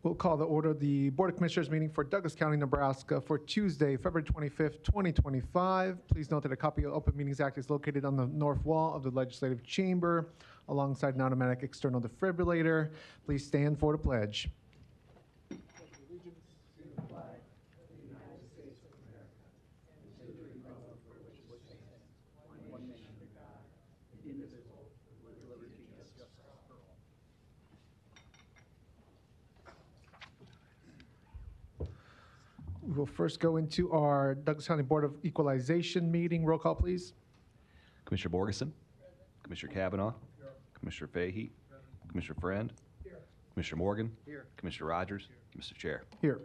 We'll call the order the Board of Commissioners meeting for Douglas County, Nebraska for Tuesday, February 25th, 2025. Please note that a copy of the Open Meetings Act is located on the north wall of the Legislative Chamber alongside an automatic external defibrillator. Please stand for the pledge. We'll first go into our Douglas County Board of Equalization meeting. Roll call, please. Commissioner Borgeson? Commissioner Kavanaugh? Here. Commissioner Fahey? Here. Commissioner Friend? Here. Commissioner Morgan? Here. Commissioner Rogers? Here. Mr. Chair. Here.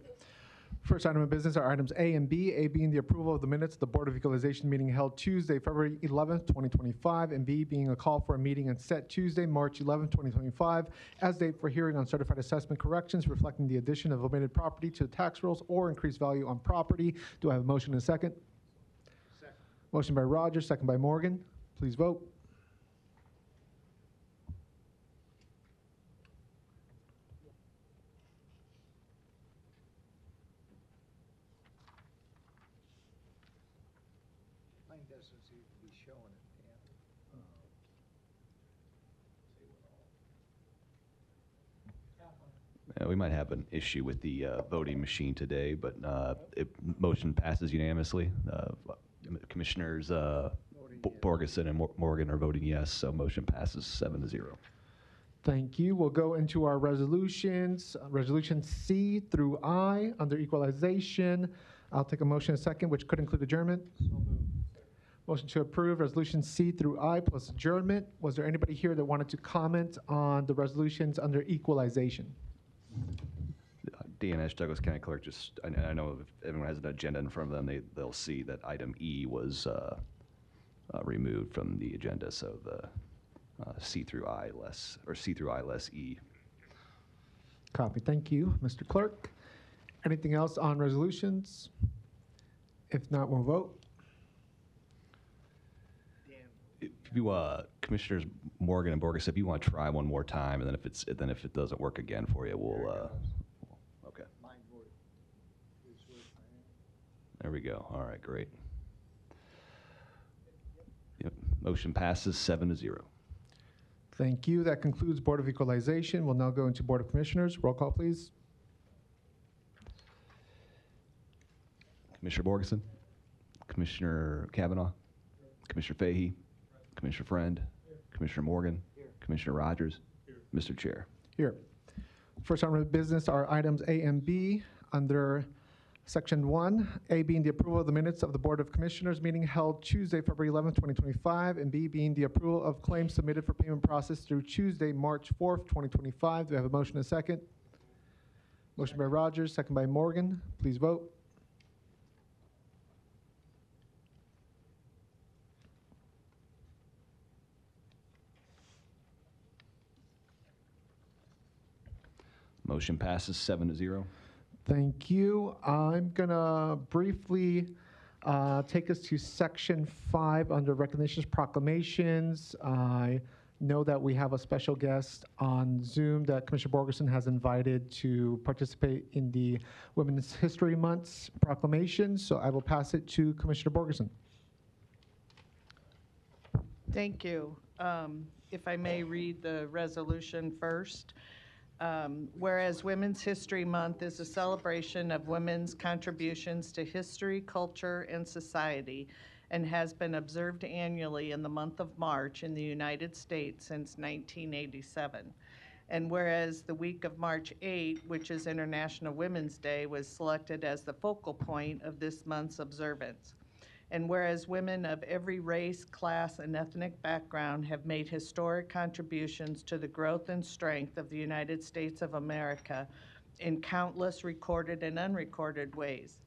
First item of business are items A and B. A being the approval of the minutes of the Board of Equalization meeting held Tuesday, February 11th, 2025, and B being a call for a meeting and set Tuesday, March 11th, 2025, as date for hearing on certified assessment corrections reflecting the addition of omitted property to the tax rolls or increased value on property. Do I have a motion and a second? Second. Motion by Rogers, second by Morgan. Please vote. Doesn't seem to be showing it, We might have an issue with the voting machine today, but motion passes unanimously. Commissioners Borgeson and Morgan are voting yes, so motion passes 7-0. Thank you. We'll go into our resolutions. Resolution C through I under equalization. I'll take a motion in a second, which could include adjournment. So moved. Motion to approve resolution C through I plus adjournment. Was there anybody here that wanted to comment on the resolutions under equalization? DNS, Douglas County Clerk, just, I know if everyone has an agenda in front of them, they'll see that item E was removed from the agenda, so the C through I less E. Copy. Thank you, Mr. Clerk. Anything else on resolutions? If not, we'll vote. If you, Commissioners Morgan and Borges, if you want to try one more time, and then if it doesn't work again for you, we'll. Okay. There we go. All right, great. Yep. Motion passes 7-0. Thank you. That concludes Board of Equalization. We'll now go into Board of Commissioners. Roll call, please. Commissioner Borgeson, Commissioner Kavanaugh, Commissioner Fahey, Commissioner Friend, Commissioner Morgan, Commissioner Rogers, Mr. Chair. Here. First item of business are items A and B under Section 1, A being the approval of the minutes of the Board of Commissioners meeting held Tuesday, February 11th, 2025, and B being the approval of claims submitted for payment process through Tuesday, March 4th, 2025. Do we have a motion and a second? Motion by Rogers, second by Morgan. Please vote. Motion passes 7-0. Thank you. I'm going to briefly take us to Section 5 under recognitions, proclamations. I know that we have a special guest on Zoom that Commissioner Borgeson has invited to participate in the Women's History Month's proclamation. So I will pass it to Commissioner Borgeson. Thank you. If I may read the resolution first. Whereas Women's History Month is a celebration of women's contributions to history, culture, and society, and has been observed annually in the month of March in the United States since 1987. And whereas the week of March 8, which is International Women's Day, was selected as the focal point of this month's observance. And whereas women of every race, class, and ethnic background have made historic contributions to the growth and strength of the United States of America in countless recorded and unrecorded ways.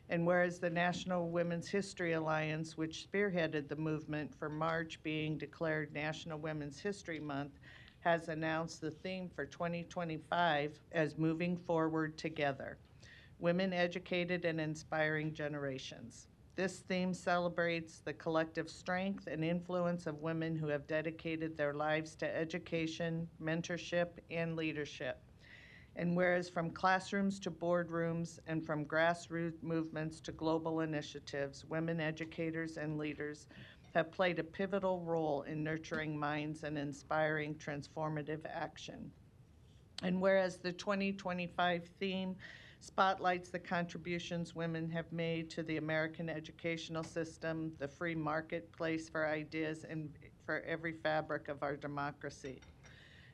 And whereas the National Women's History Alliance, which spearheaded the movement for March being declared National Women's History Month, has announced the theme for 2025 as Moving Forward Together, Women Educated and Inspiring Generations. This theme celebrates the collective strength and influence of women who have dedicated their lives to education, mentorship, and leadership. And whereas from classrooms to boardrooms and from grassroots movements to global initiatives, women educators and leaders have played a pivotal role in nurturing minds and inspiring transformative action. And whereas the 2025 theme spotlights the contributions women have made to the American educational system, the free marketplace for ideas, and for every fabric of our democracy.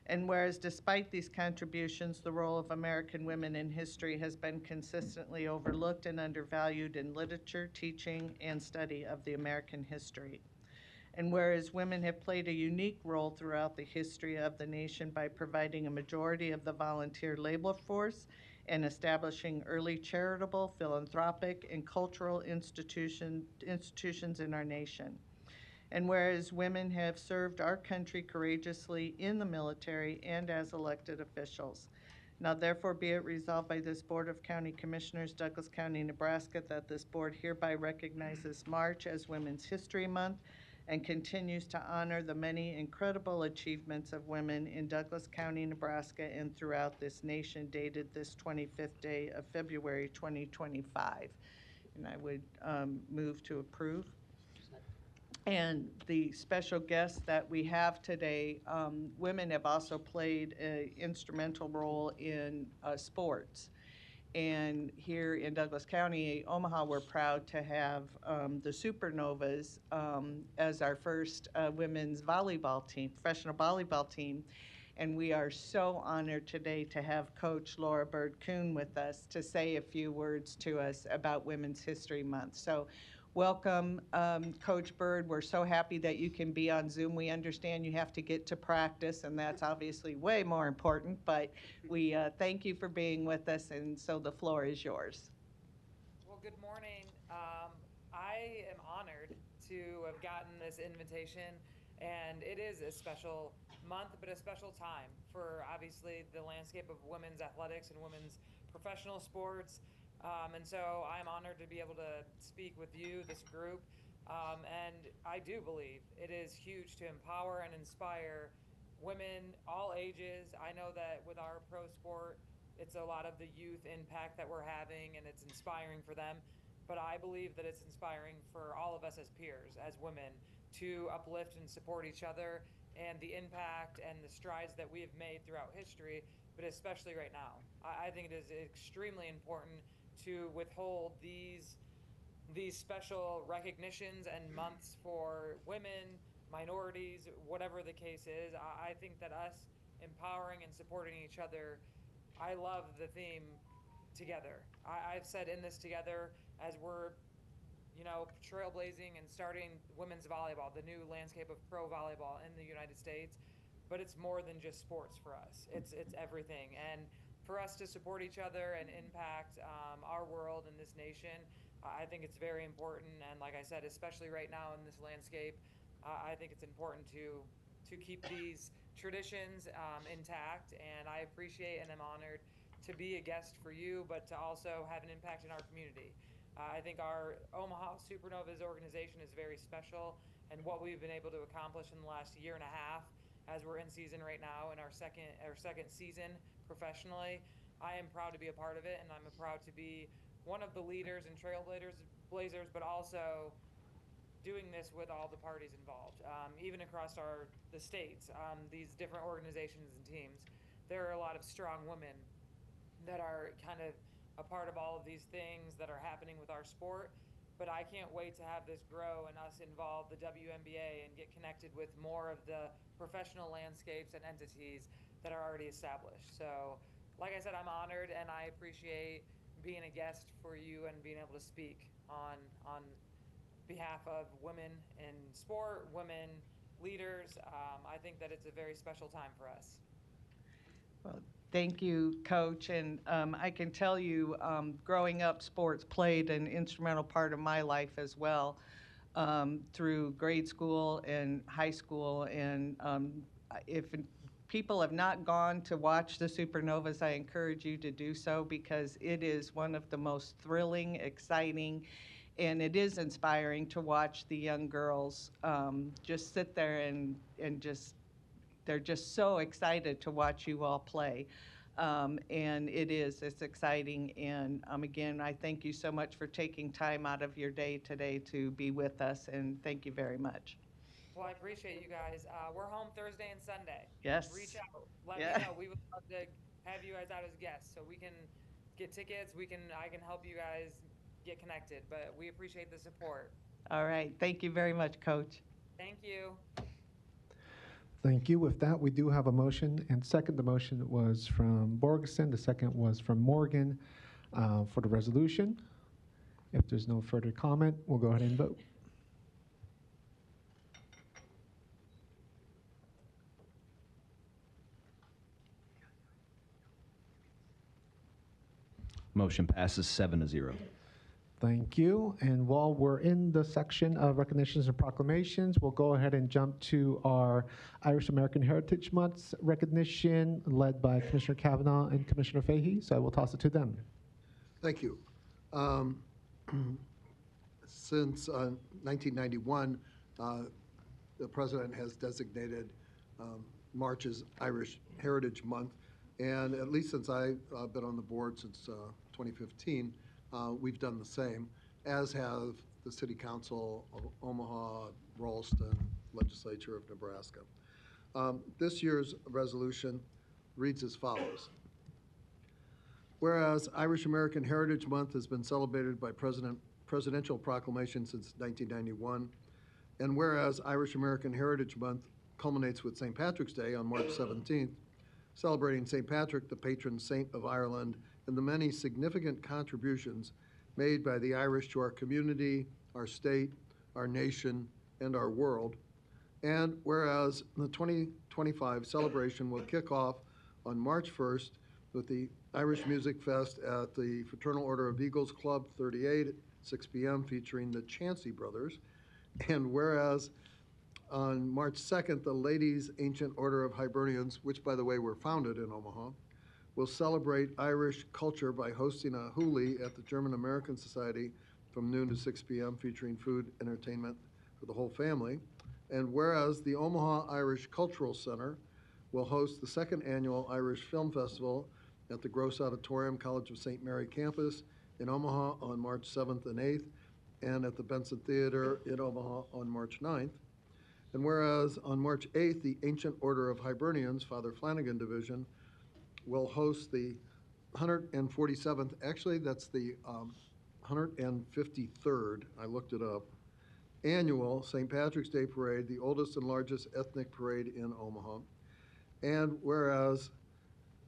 And whereas despite these contributions, the role of American women in history has been consistently overlooked and undervalued in literature, teaching, and study of the American history. And whereas women have played a unique role throughout the history of the nation by providing a majority of the volunteer labor force and establishing early charitable, philanthropic, and cultural institutions in our nation. And whereas women have served our country courageously in the military and as elected officials. Now therefore be it resolved by this Board of County Commissioners, Douglas County, Nebraska, that this board hereby recognizes March as Women's History Month and continues to honor the many incredible achievements of women in Douglas County, Nebraska, and throughout this nation, dated this 25th day of February 2025. And I would move to approve. And the special guests that we have today, women have also played an instrumental role in sports. And here in Douglas County, Omaha, we're proud to have the Supernovas as our first women's volleyball team, professional volleyball team. And we are so honored today to have Coach Laura Bird-Kuhn with us to say a few words to us about Women's History Month. So welcome, Coach Bird. We're so happy that you can be on Zoom. We understand you have to get to practice, and that's obviously way more important, but we thank you for being with us, and so the floor is yours. Well, good morning. I am honored to have gotten this invitation, and it is a special month, but a special time for obviously the landscape of women's athletics and women's professional sports. And so I'm honored to be able to speak with you, this group. And I do believe it is huge to empower and inspire women all ages. I know that with our pro sport, it's a lot of the youth impact that we're having, and it's inspiring for them. But I believe that it's inspiring for all of us as peers, as women, to uplift and support each other and the impact and the strides that we have made throughout history, but especially right now. I think it is extremely important to withhold these special recognitions and months for women, minorities, whatever the case is. I think that us empowering and supporting each other, I love the theme together. I've said in this together as we're, trailblazing and starting women's volleyball, the new landscape of pro volleyball in the United States. But it's more than just sports for us. It's everything. And for us to support each other and impact our world and this nation, I think it's very important. And like I said, especially right now in this landscape, I think it's important to keep these traditions intact. And I appreciate and am honored to be a guest for you, but to also have an impact in our community. I think our Omaha Supernovas organization is very special, and what we've been able to accomplish in the last year and a half, as we're in season right now in our second season professionally. I am proud to be a part of it, and I'm proud to be one of the leaders and trailblazers, but also doing this with all the parties involved, even across the states, these different organizations and teams. There are a lot of strong women that are kind of a part of all of these things that are happening with our sport. But I can't wait to have this grow and us involve the WNBA and get connected with more of the professional landscapes and entities that are already established. So, like I said, I'm honored and I appreciate being a guest for you and being able to speak on behalf of women in sport, women leaders. I think that it's a very special time for us. Well, thank you, Coach. And I can tell you, growing up, sports played an instrumental part of my life as well, through grade school and high school. And if people have not gone to watch the Supernovas, I encourage you to do so, because it is one of the most thrilling, exciting, and it is inspiring to watch the young girls just sit there and just they're just so excited to watch you all play. And it's exciting. And again, I thank you so much for taking time out of your day today to be with us, and thank you very much. Well, I appreciate you guys. We're home Thursday and Sunday. Yes. Reach out. Let Yeah. me know. We would love to have you guys out as guests so we can get tickets. I can help you guys get connected, but we appreciate the support. All right. Thank you very much, Coach. Thank you. Thank you. With that, we do have a motion and second. The motion was from Borgeson. The second was from Morgan for the resolution. If there's no further comment, we'll go ahead and vote. Motion passes 7-0. Thank you. And while we're in the section of recognitions and proclamations, we'll go ahead and jump to our Irish American Heritage Month's recognition led by Commissioner Kavanaugh and Commissioner Fahey. So I will toss it to them. Thank you. Since 1991, the President has designated March as Irish Heritage Month. And at least since I've been on the board since 2015, we've done the same, as have the City Council of Omaha, Ralston, Legislature of Nebraska. This year's resolution reads as follows. Whereas Irish American Heritage Month has been celebrated by presidential proclamation since 1991, and whereas Irish American Heritage Month culminates with St. Patrick's Day on March 17th, celebrating St. Patrick, the patron saint of Ireland, and the many significant contributions made by the Irish to our community, our state, our nation, and our world. And whereas the 2025 celebration will kick off on March 1st with the Irish Music Fest at the Fraternal Order of Eagles Club 38 at 6 p.m. featuring the Chancey Brothers. And whereas on March 2nd, the Ladies' Ancient Order of Hibernians, which by the way were founded in Omaha, will celebrate Irish culture by hosting a hoolie at the German American Society from noon to 6 p.m. featuring food, entertainment for the whole family. And whereas the Omaha Irish Cultural Center will host the second annual Irish Film Festival at the Gross Auditorium College of St. Mary campus in Omaha on March 7th and 8th, and at the Benson Theater in Omaha on March 9th. And whereas on March 8th, the Ancient Order of Hibernians, Father Flanagan Division, will host the 147th, actually that's the 153rd, I looked it up, annual St. Patrick's Day Parade, the oldest and largest ethnic parade in Omaha. And whereas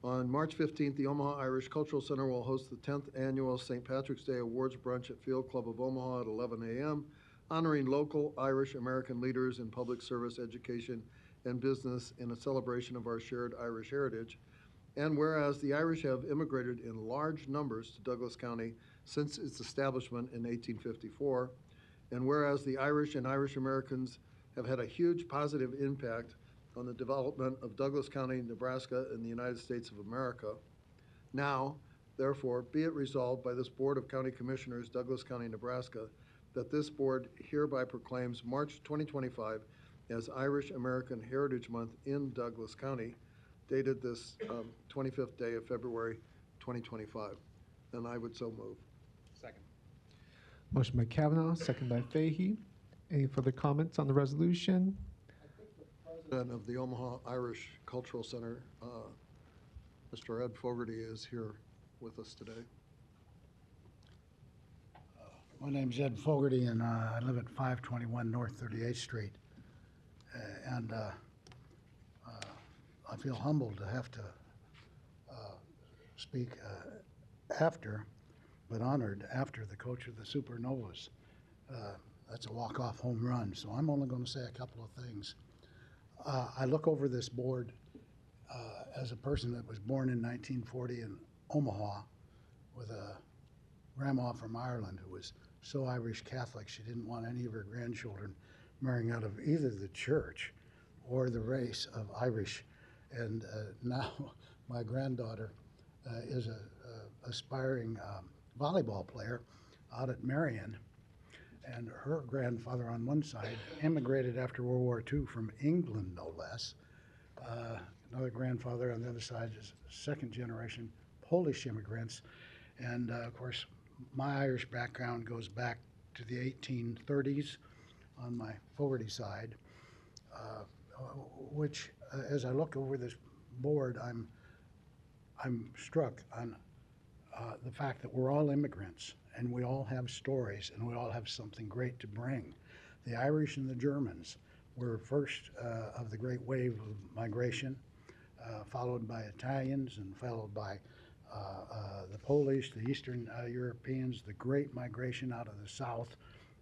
on March 15th, the Omaha Irish Cultural Center will host the 10th annual St. Patrick's Day Awards Brunch at Field Club of Omaha at 11 a.m., honoring local Irish American leaders in public service, education, and business in a celebration of our shared Irish heritage. And whereas the Irish have immigrated in large numbers to Douglas County since its establishment in 1854, and whereas the Irish and Irish Americans have had a huge positive impact on the development of Douglas County, Nebraska, and the United States of America, now, therefore, be it resolved by this Board of County Commissioners, Douglas County, Nebraska, that this board hereby proclaims March 2025 as Irish American Heritage Month in Douglas County, dated this 25th day of February 2025. And I would so move. Second. Motion by Kavanaugh, second by Fahey. Any further comments on the resolution? President of the Omaha Irish Cultural Center, Mr. Ed Fogarty, is here with us today. My name's Ed Fogarty, and I live at 521 North 38th Street. And I feel humbled to have to speak after, but honored after the coach of the Supernovas. That's a walk-off home run, so I'm only going to say a couple of things. I look over this board as a person that was born in 1940 in Omaha with a grandma from Ireland who was so Irish Catholic she didn't want any of her grandchildren marrying out of either the church or the race of Irish. And now my granddaughter is a aspiring volleyball player out at Marion. And her grandfather on one side immigrated after World War II from England, no less. another grandfather on the other side is second generation Polish immigrants. And of course, my Irish background goes back to the 1830s on my Fogarty side, which as I look over this board, I'm struck on the fact that we're all immigrants and we all have stories and we all have something great to bring. The Irish and the Germans were first of the great wave of migration, followed by Italians and followed by the Polish, the Eastern Europeans, the great migration out of the South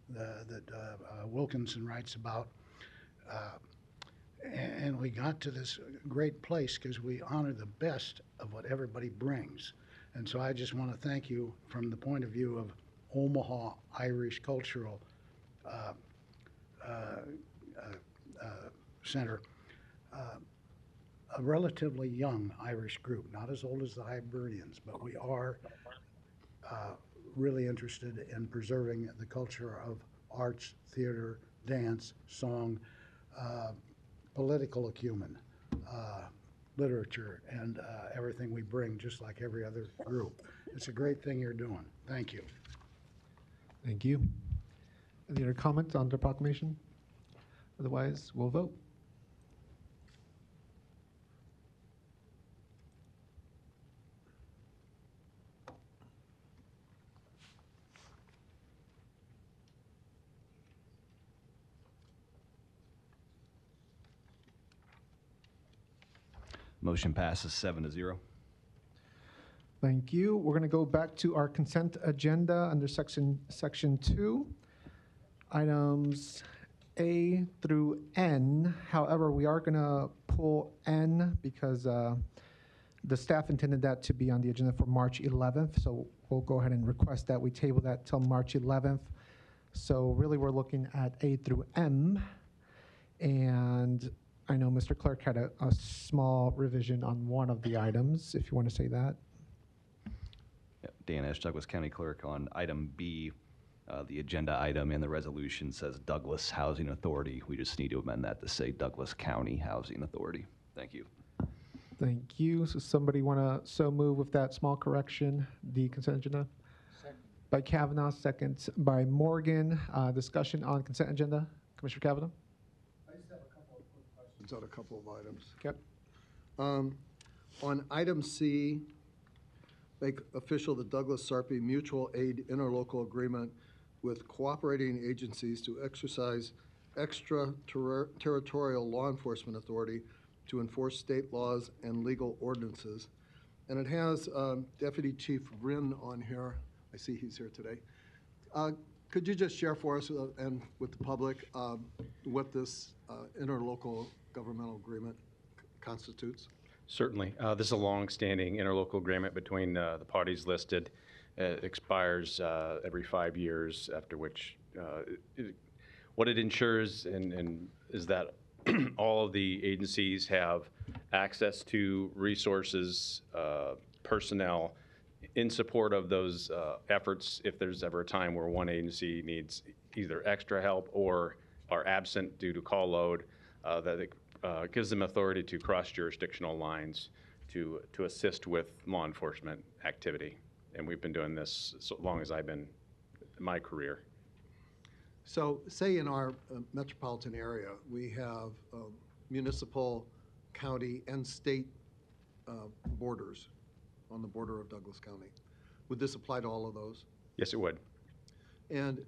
that Wilkinson writes about. And we got to this great place because we honor the best of what everybody brings. And so I just want to thank you from the point of view of Omaha Irish Cultural Center, a relatively young Irish group, not as old as the Hibernians, but we are really interested in preserving the culture of arts, theater, dance, song, political acumen, literature, and everything we bring, just like every other group. It's a great thing you're doing. Thank you. Thank you. Any other comments on the proclamation? Otherwise, we'll vote. Motion passes 7-0. Thank you. We're going to go back to our consent agenda under section 2, items A through N. However, we are going to pull N because the staff intended that to be on the agenda for March 11th. So we'll go ahead and request that we table that till March 11th. So really, we're looking at A through M. And I know Mr. Clerk had a small revision on one of the items, if you want to say that. Dan Esch, Douglas County Clerk. On item B, the agenda item in the resolution says Douglas Housing Authority. We just need to amend that to say Douglas County Housing Authority. Thank you. Thank you. So somebody want to so move with that small correction, the consent agenda? Second. By Kavanaugh, second by Morgan. Discussion on consent agenda. Commissioner Kavanaugh? I just have a couple of quick questions on a couple of items. Okay. On item C, make official the Douglas Sarpy Mutual Aid Interlocal Agreement with cooperating agencies to exercise extraterritorial law enforcement authority to enforce state laws and legal ordinances. And it has Deputy Chief Rinn on here. I see he's here today. Could you just share for us and with the public what this interlocal governmental agreement constitutes? Certainly. This is a long-standing interlocal agreement between the parties listed. It expires every 5 years, after which what it ensures is that all of the agencies have access to resources, personnel in support of those efforts if there's ever a time where one agency needs either extra help or are absent due to call load, that it gives them authority to cross jurisdictional lines to assist with law enforcement activity. And we've been doing this so long as I've been in my career. So say in our metropolitan area, we have municipal, county, and state borders on the border of Douglas County. Would this apply to all of those? Yes, it would. And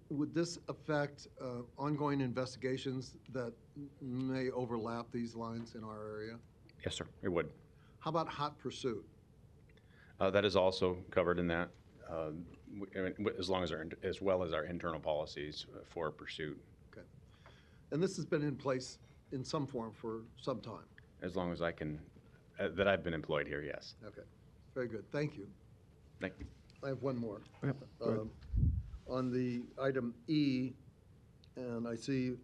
would this affect ongoing investigations that may overlap these lines in our area? Yes, sir, it would. How about hot pursuit? That is also covered in that, as well as our internal policies for pursuit. Okay. And this has been in place in some form for some time? As long as I can, that I've been employed here, yes. Okay. Very good. Thank you. Thank you. I have one more. Yep, go ahead. On the item E, and I see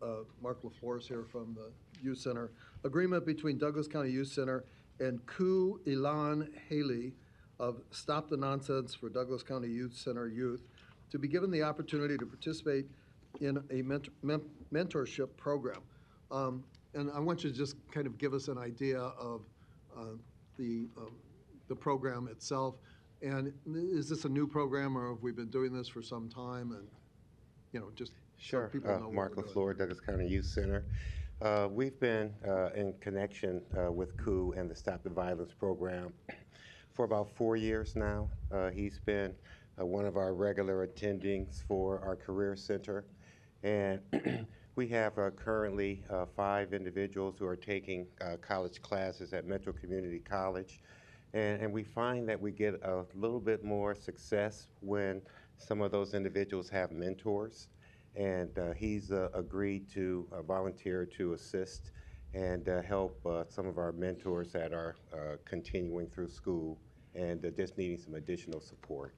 Mark LaFleur is here from the Youth Center. Agreement between Douglas County Youth Center and Ku Ilan Haley of Stop the Nonsense for Douglas County Youth Center Youth to be given the opportunity to participate in a mentorship program. And I want you to just kind of give us an idea of the program itself. And is this a new program, or have we been doing this for some time? And, just so Sure. people know Mark what we're doing. LaFleur, Douglas County Youth Center. We've been in connection with COO and the Stop the Violence program for about 4 years now. He's been one of our regular attendings for our Career Center. And we have currently 5 individuals who are taking college classes at Metro Community College. And we find that we get a little bit more success when some of those individuals have mentors. And he's agreed to volunteer to assist and help some of our mentors that are continuing through school and just needing some additional support.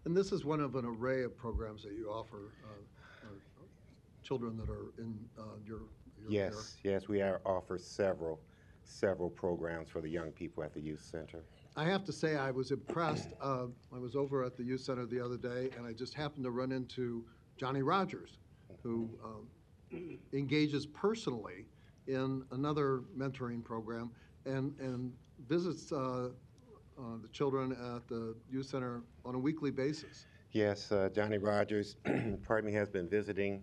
And this is one of an array of programs that you offer children that are in your care. Yes, we offer several programs for the young people at the Youth Center. I have to say I was impressed. I was over at the Youth Center the other day, and I just happened to run into Johnny Rogers, who engages personally in another mentoring program and visits the children at the Youth Center on a weekly basis. Yes, Johnny Rogers, pardon me, has been visiting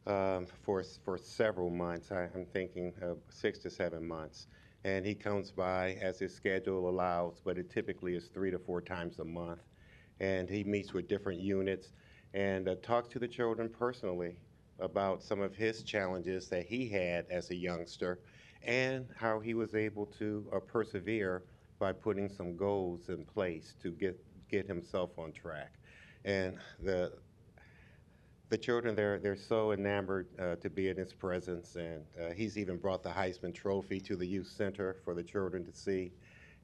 for several months. I'm thinking 6 to 7 months. And he comes by as his schedule allows, but it typically is 3 to 4 times a month. And he meets with different units and talks to the children personally about some of his challenges that he had as a youngster and how he was able to persevere by putting some goals in place to get himself on track. And the children, they're so enamored to be in his presence, and he's even brought the Heisman Trophy to the Youth Center for the children to see,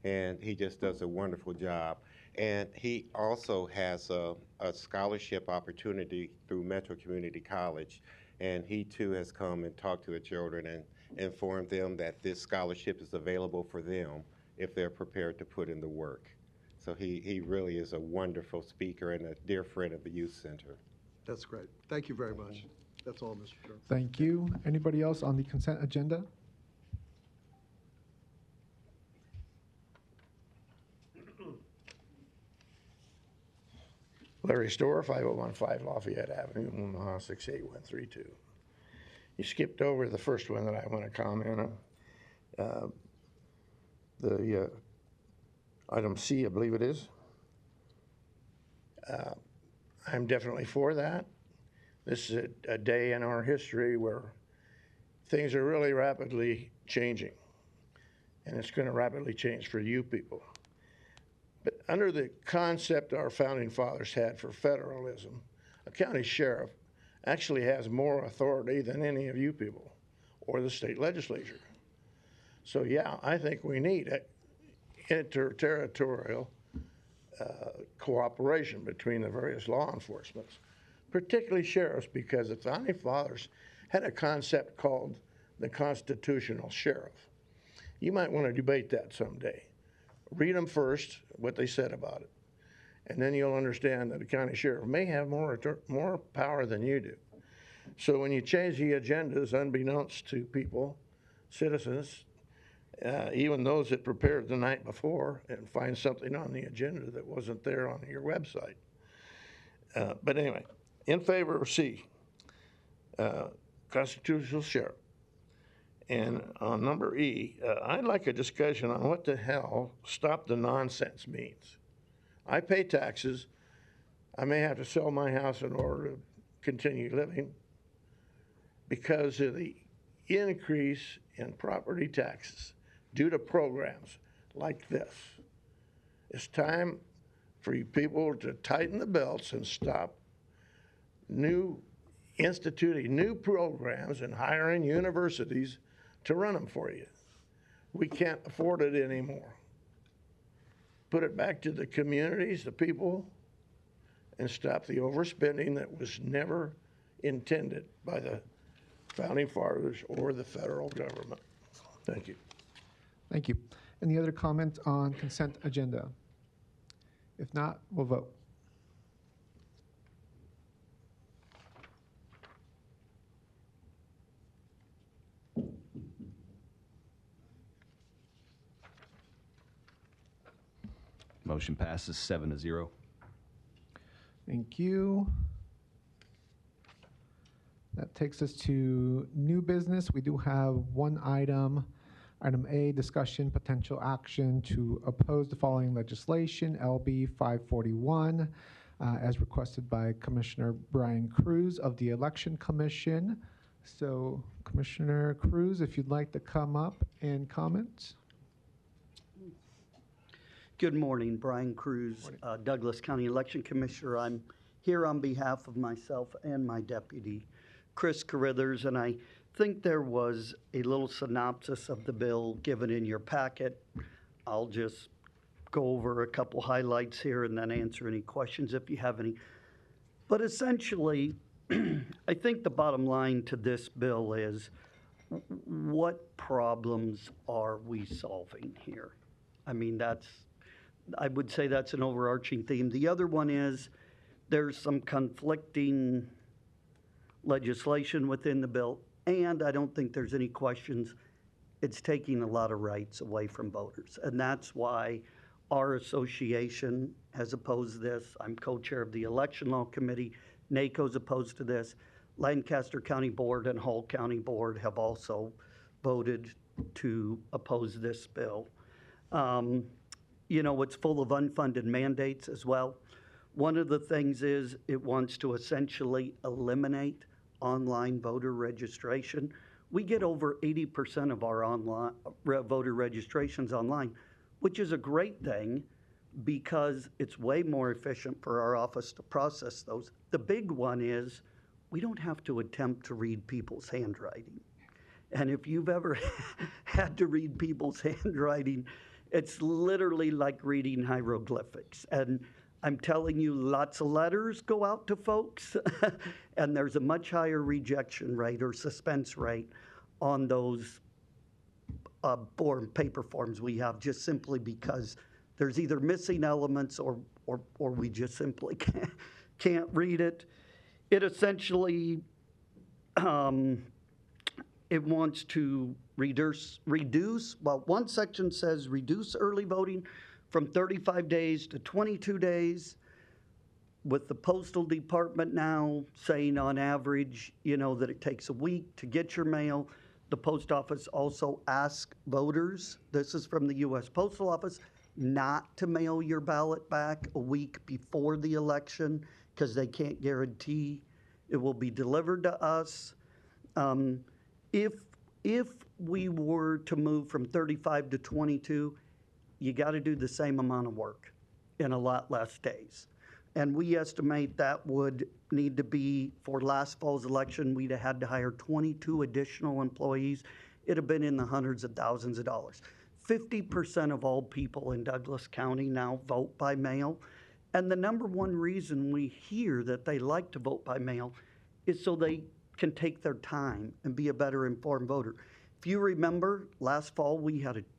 and he just does a wonderful job. And he also has a scholarship opportunity through Metro Community College, and he too has come and talked to the children and informed them that this scholarship is available for them if they're prepared to put in the work. So he really is a wonderful speaker and a dear friend of the Youth Center. That's great. Thank you very much. That's all, Mr. Chair. Thank you. Anybody else on the consent agenda? Larry Storr, 5015 Lafayette Avenue, Omaha 68132. You skipped over the first one that I want to comment on. The item C, I believe it is. I'm definitely for that. This is a day in our history where things are really rapidly changing, and it's going to rapidly change for you people. But under the concept our founding fathers had for federalism, a county sheriff actually has more authority than any of you people or the state legislature. So yeah, I think we need interterritorial cooperation between the various law enforcements, particularly sheriffs, because the founding fathers had a concept called the constitutional sheriff. You might want to debate that someday. Read them first, what they said about it, and then you'll understand that a county sheriff may have more power than you do. So when you change the agendas unbeknownst to people, citizens, even those that prepared the night before and find something on the agenda that wasn't there on your website. But anyway, in favor of C, constitutional sheriff. And on number E, I'd like a discussion on what the hell stop the nonsense means. I pay taxes. I may have to sell my house in order to continue living because of the increase in property taxes due to programs like this. It's time for you people to tighten the belts and stop instituting new programs and hiring universities to run them for you. We can't afford it anymore. Put it back to the communities, the people, and stop the overspending that was never intended by the founding fathers or the federal government. Thank you. Thank you. Any other comments on consent agenda? If not, we'll vote. Motion passes 7-0. Thank you. That takes us to new business. We do have one item. Item A, discussion potential action to oppose the following legislation, LB 541, as requested by Commissioner Brian Cruz of the Election Commission. So Commissioner Cruz, if you'd like to come up and comment. Good morning, Brian Cruz, Douglas County Election Commissioner. I'm here on behalf of myself and my deputy, Chris Carithers, and I think there was a little synopsis of the bill given in your packet. I'll just go over a couple highlights here and then answer any questions if you have any. But essentially, I think the bottom line to this bill is what problems are we solving here? I mean, I would say that's an overarching theme. The other one is there's some conflicting legislation within the bill, and I don't think there's any questions. It's taking a lot of rights away from voters, and that's why our association has opposed this. I'm co-chair of the Election Law Committee. NACO's opposed to this. Lancaster County Board and Hull County Board have also voted to oppose this bill. You know, it's full of unfunded mandates as well. One of the things is it wants to essentially eliminate online voter registration. We get over 80% of our online voter registrations online, which is a great thing because it's way more efficient for our office to process those. The big one is we don't have to attempt to read people's handwriting. And if you've ever had to read people's handwriting, it's literally like reading hieroglyphics. And I'm telling you, lots of letters go out to folks, and there's a much higher rejection rate or suspense rate on those paper forms we have, just simply because there's either missing elements or we just simply can't read it. It essentially, it wants to reduce, well, one section says reduce early voting from 35 days to 22 days, with the Postal Department now saying on average, you know, that it takes a week to get your mail. The post office also asks voters, this is from the U.S. Postal Office, not to mail your ballot back a week before the election because they can't guarantee it will be delivered to us. If we were to move from 35 to 22, you got to do the same amount of work in a lot less days. And we estimate that would need to be, for last fall's election, we'd have had to hire 22 additional employees. It'd have been in the hundreds of thousands of dollars. 50% of all people in Douglas County now vote by mail. And the number one reason we hear that they like to vote by mail is so they can take their time and be a better informed voter. If you remember, last fall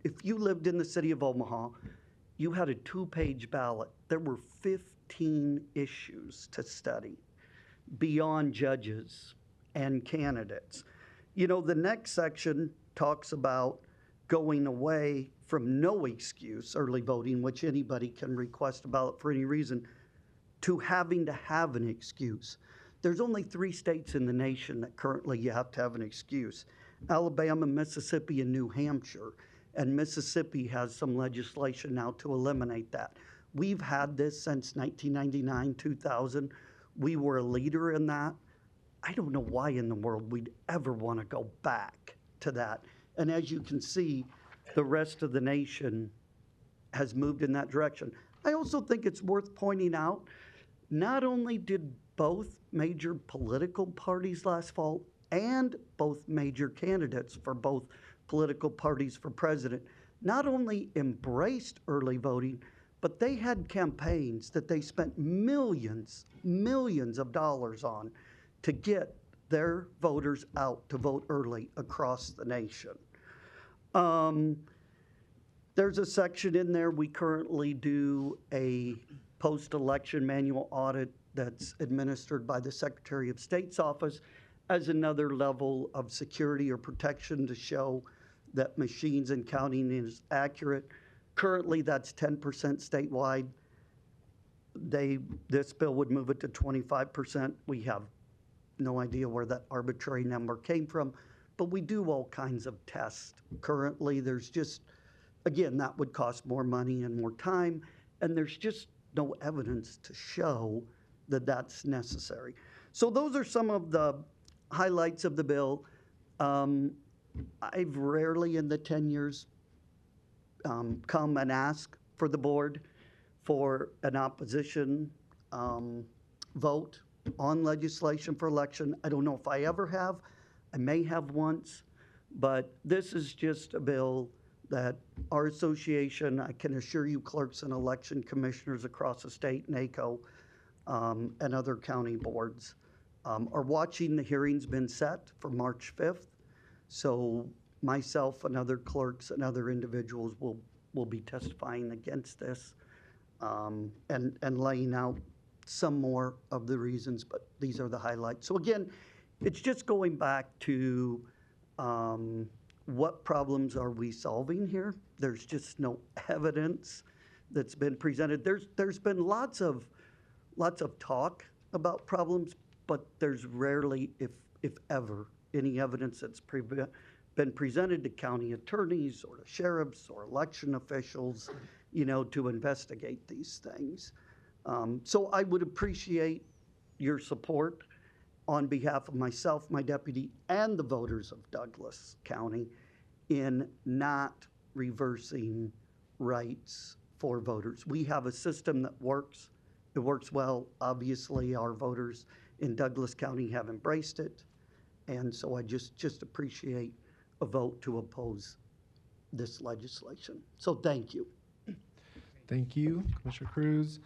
if you lived in the city of Omaha, you had a 2-page ballot. There were 15 issues to study beyond judges and candidates. You know, the next section talks about going away from no excuse early voting, which anybody can request a ballot for any reason, to having to have an excuse. There's only 3 states in the nation that currently you have to have an excuse: Alabama, Mississippi, and New Hampshire. And Mississippi has some legislation now to eliminate that. We've had this since 1999, 2000. We were a leader in that. I don't know why in the world we'd ever want to go back to that. And as you can see, the rest of the nation has moved in that direction. I also think it's worth pointing out, not only did both major political parties last fall and both major candidates for both political parties for president not only embraced early voting, but they had campaigns that they spent millions of dollars on to get their voters out to vote early across the nation. There's a section in there, we currently do a post-election manual audit that's administered by the Secretary of State's office as another level of security or protection to show that machines and counting is accurate. Currently, that's 10% statewide. This bill would move it to 25%. We have no idea where that arbitrary number came from, but we do all kinds of tests. Currently, there's just, again, that would cost more money and more time, and there's just no evidence to show that that's necessary. So those are some of the highlights of the bill. I've rarely in the 10 years come and ask for the board for an opposition vote on legislation for election. I don't know if I ever have. I may have once, but this is just a bill that our association, I can assure you clerks and election commissioners across the state, NACO, and other county boards are watching. The hearing's been set for March 5th. So myself and other clerks and other individuals will be testifying against this and laying out some more of the reasons, but these are the highlights. So again, it's just going back to what problems are we solving here? There's just no evidence that's been presented. There's been lots of talk about problems, but there's rarely, if ever, any evidence that's been presented to county attorneys or to sheriffs or election officials, to investigate these things. So I would appreciate your support on behalf of myself, my deputy, and the voters of Douglas County in not reversing rights for voters. We have a system that works. It works well. Obviously, our voters in Douglas County have embraced it. And so I just appreciate a vote to oppose this legislation. So thank you. Thank you, Commissioner Cruz.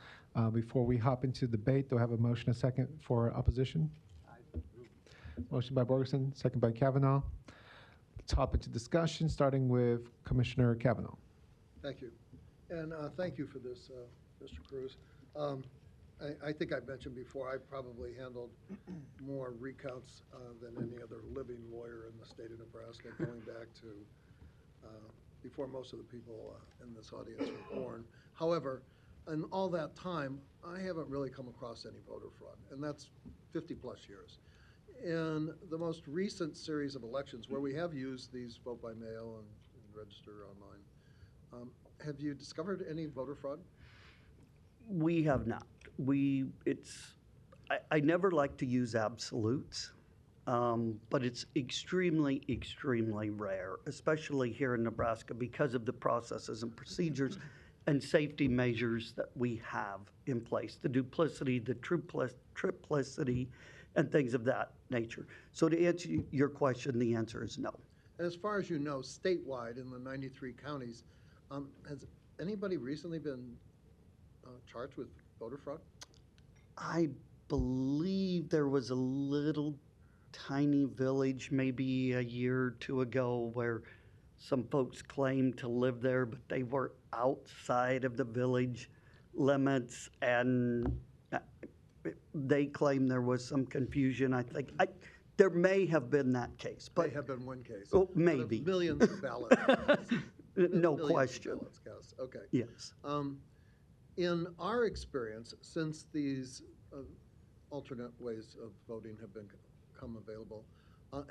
Before we hop into debate, do I have a motion, a second for opposition? Motion by Borgeson, second by Kavanaugh. Let's hop into discussion, starting with Commissioner Kavanaugh. Thank you. And thank you for this, Mr. Cruz. I think I mentioned before, I probably handled more recounts than any other living lawyer in the state of Nebraska, going back to before most of the people in this audience were born. However, in all that time, I haven't really come across any voter fraud, and that's 50-plus years. In the most recent series of elections where we have used these vote by mail and register online, have you discovered any voter fraud? We have not. I never like to use absolutes, but it's extremely, extremely rare, especially here in Nebraska because of the processes and procedures and safety measures that we have in place, the duplicity, the triplicity, and things of that nature. So to answer your question, the answer is no. And as far as you know, statewide in the 93 counties, has anybody recently been charged with voter fraud? I believe there was a little tiny village maybe a year or two ago where some folks claimed to live there, but they were outside of the village limits, and they claim there was some confusion. I think there may have been that case, but May have been one case. Oh, maybe. Millions of ballots. No Millions of question. ballots cast. Okay. Yes. In our experience, since these alternate ways of voting have become available,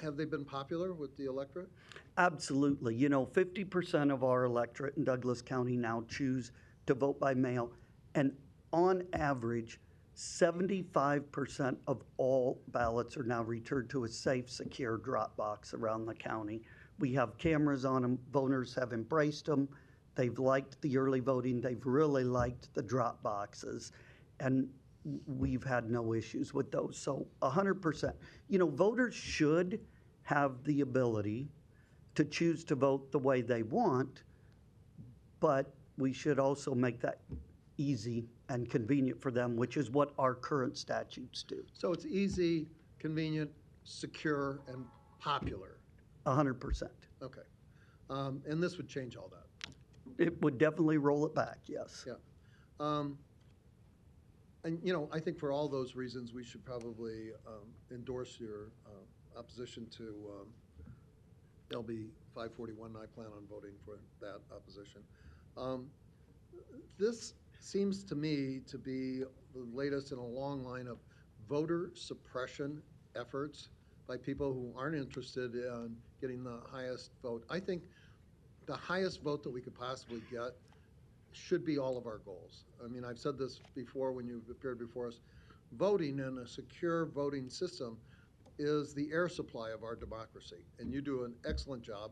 have they been popular with the electorate? Absolutely. 50% of our electorate in Douglas County now choose to vote by mail, and on average, 75% of all ballots are now returned to a safe, secure drop box around the county. We have cameras on them. Voters have embraced them. They've liked the early voting. They've really liked the drop boxes. And we've had no issues with those. So 100%. Voters should have the ability to choose to vote the way they want, but we should also make that easy and convenient for them, which is what our current statutes do. So it's easy, convenient, secure, and popular. 100%. Okay. And this would change all that. It would definitely roll it back, yes. Yeah. And, I think for all those reasons, we should probably endorse your opposition to LB 541. I plan on voting for that opposition. This seems to me to be the latest in a long line of voter suppression efforts by people who aren't interested in getting the highest vote. I think the highest vote that we could possibly get should be all of our goals. I mean, I've said this before when you've appeared before us. Voting in a secure voting system is the air supply of our democracy, and you do an excellent job.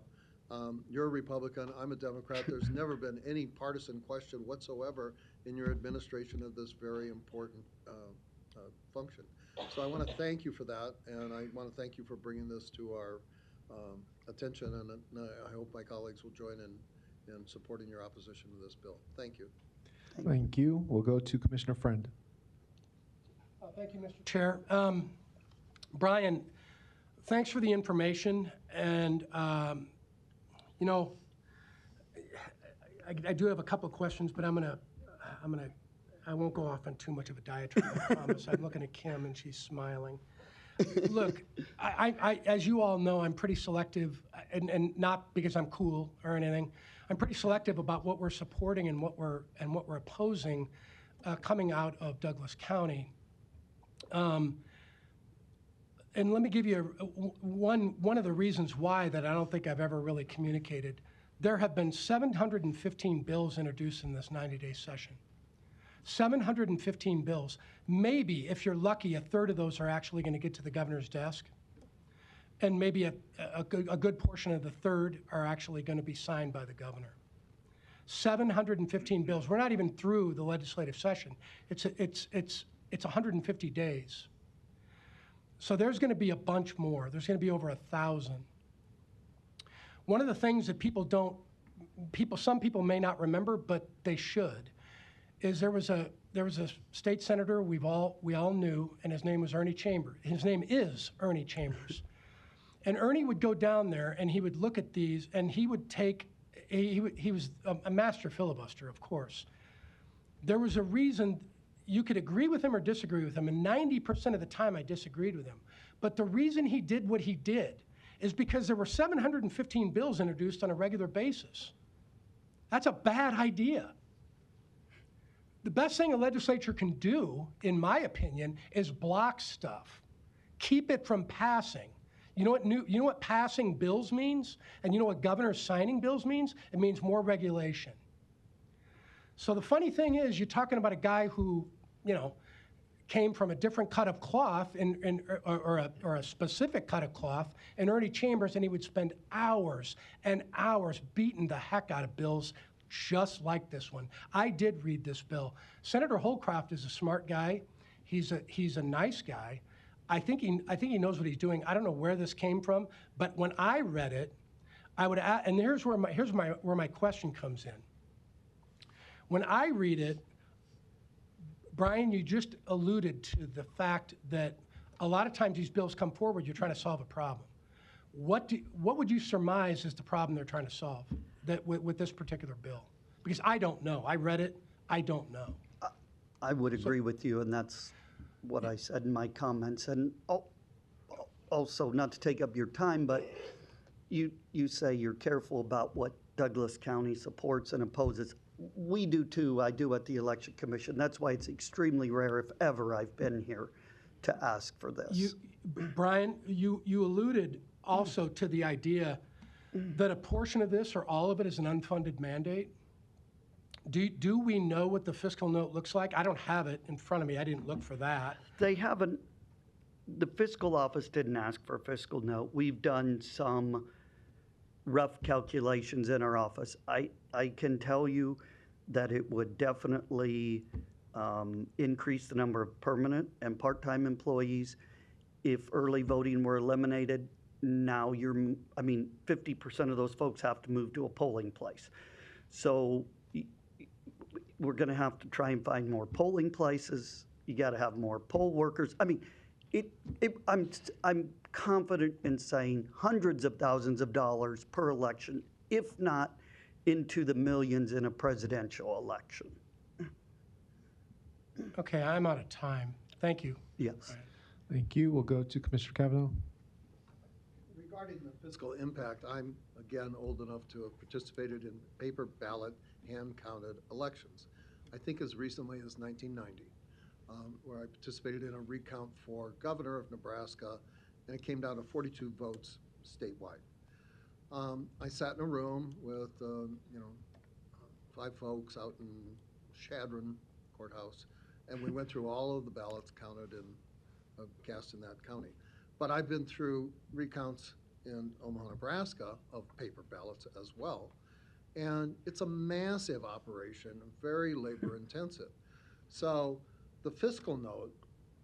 You're a Republican, I'm a Democrat. There's never been any partisan question whatsoever in your administration of this very important function. So I want to thank you for that, and I want to thank you for bringing this to our attention, and I hope my colleagues will join in supporting your opposition to this bill. Thank you. Thank you. We'll go to Commissioner Friend. Thank you, Mr. Chair. Brian, thanks for the information, and you know, I do have a couple of questions, but I won't go off on too much of a diatribe, I promise. I'm looking at Kim, and she's smiling. Look, I as you all know, I'm pretty selective, and not because I'm cool or anything. I'm pretty selective about what we're supporting and what we're opposing coming out of Douglas County. And let me give you one of the reasons why that I don't think I've ever really communicated. There have been 715 bills introduced in this 90-day session. 715 bills. Maybe, if you're lucky, a third of those are actually going to get to the governor's desk. And maybe a good portion of the third are actually going to be signed by the governor. 715 bills. We're not even through the legislative session. It's 150 days. So there's going to be a bunch more. There's going to be over 1,000. One of the things that some people may not remember, but they should, is there was a state senator we all knew, and his name was Ernie Chambers. His name is Ernie Chambers. And Ernie would go down there and he would look at these, and he would take, he was a master filibuster, of course. There was a reason. You could agree with him or disagree with him, and 90% of the time I disagreed with him. But the reason he did what he did is because there were 715 bills introduced on a regular basis. That's a bad idea. The best thing a legislature can do, in my opinion, is block stuff. Keep it from passing. You know what passing bills means? And you know what governor signing bills means? It means more regulation. So the funny thing is, you're talking about a guy who, came from a different cut of cloth or a specific cut of cloth, and Ernie Chambers, and he would spend hours and hours beating the heck out of bills just like this one. I did read this bill. Senator Holcroft is a smart guy. He's a nice guy. I think he knows what he's doing. I don't know where this came from, but when I read it, I would add, and here's where my question comes in. When I read it, Brian, you just alluded to the fact that a lot of times these bills come forward, you're trying to solve a problem. What would you surmise is the problem they're trying to solve with this particular bill? Because I don't know. I read it. I don't know. I would agree with you, and that's what I said in my comments. And also, not to take up your time, but you say you're careful about what Douglas County supports and opposes. We do too. I do at the Election Commission. That's why it's extremely rare, if ever, I've been here to ask for this. Brian, you alluded also to the idea that a portion of this or all of it is an unfunded mandate. Do we know what the fiscal note looks like? I don't have it in front of me. I didn't look for that. They haven't. The fiscal office didn't ask for a fiscal note. We've done some rough calculations in our office. I can tell you that it would definitely increase the number of permanent and part-time employees if early voting were eliminated. Now 50% of those folks have to move to a polling place. So we're going to have to try and find more polling places. You got to have more poll workers. I mean, I'm confident in saying hundreds of thousands of dollars per election, if not into the millions in a presidential election. Okay, I'm out of time. Thank you. Yes. Thank you. We'll go to Commissioner Cavanaugh. Regarding the fiscal impact, I'm, again, old enough to have participated in paper ballot hand-counted elections. I think as recently as 1990, where I participated in a recount for governor of Nebraska, and it came down to 42 votes statewide. I sat in a room with, 5 folks out in Shadron Courthouse, and we went through all of the ballots counted and cast in that county. But I've been through recounts in Omaha, Nebraska of paper ballots as well. And it's a massive operation, very labor intensive. So the fiscal note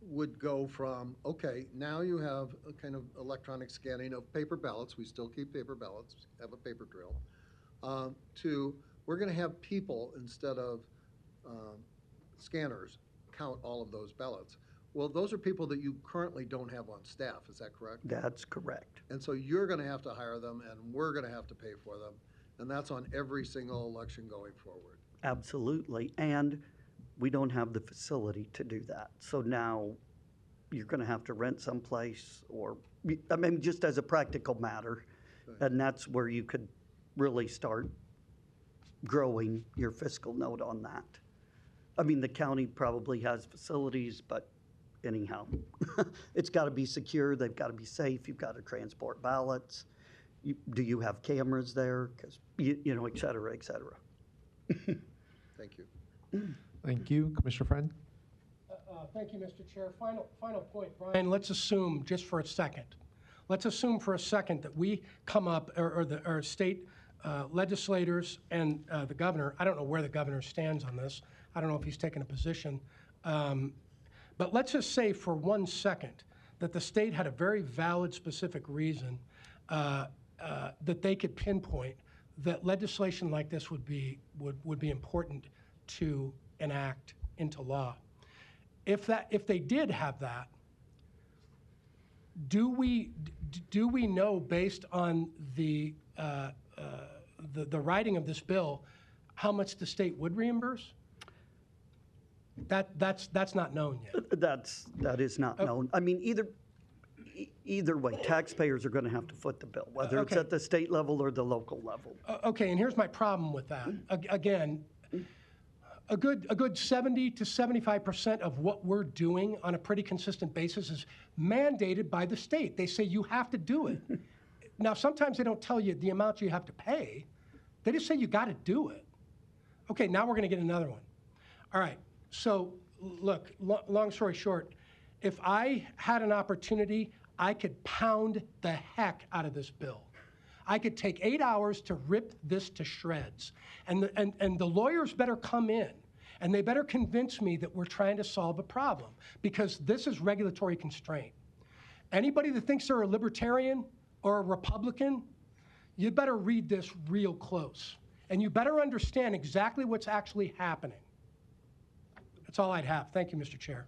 would go from, okay, now you have a kind of electronic scanning of paper ballots, we still keep paper ballots, have a paper drill, to we're gonna have people instead of scanners count all of those ballots. Well, those are people that you currently don't have on staff, is that correct? That's correct. And so you're gonna have to hire them and we're gonna have to pay for them. And that's on every single election going forward. Absolutely. And we don't have the facility to do that. So now you're going to have to rent someplace or, I mean, just as a practical matter. Right. And that's where you could really start growing your fiscal note on that. I mean, the county probably has facilities, but anyhow, it's got to be secure. They've got to be safe. You've got to transport ballots. Do you have cameras there? Because, et cetera, et cetera. Thank you. Thank you. Commissioner Friend? Thank you, Mr. Chair. Final point, Brian, let's assume just for a second, that we come up, or our state legislators and the governor, I don't know where the governor stands on this. I don't know if he's taken a position. But let's just say for 1 second that the state had a very valid, specific reason that they could pinpoint that legislation like this would be important to enact into law. If they did have that, do we know based on the writing of this bill how much the state would reimburse? That's not known yet. That is not known. I mean, either way, taxpayers are going to have to foot the bill, whether it's at the state level or the local level. Okay, and here's my problem with that. Again, a good 70 to 75% of what we're doing on a pretty consistent basis is mandated by the state. They say you have to do it. Now, sometimes they don't tell you the amount you have to pay. They just say you got to do it. Okay, now we're going to get another one. All right, so look, long story short, if I had an opportunity, I could pound the heck out of this bill. I could take 8 hours to rip this to shreds. And the lawyers better come in, and they better convince me that we're trying to solve a problem, because this is regulatory constraint. Anybody that thinks they're a libertarian or a Republican, you better read this real close. And you better understand exactly what's actually happening. That's all I'd have. Thank you, Mr. Chair.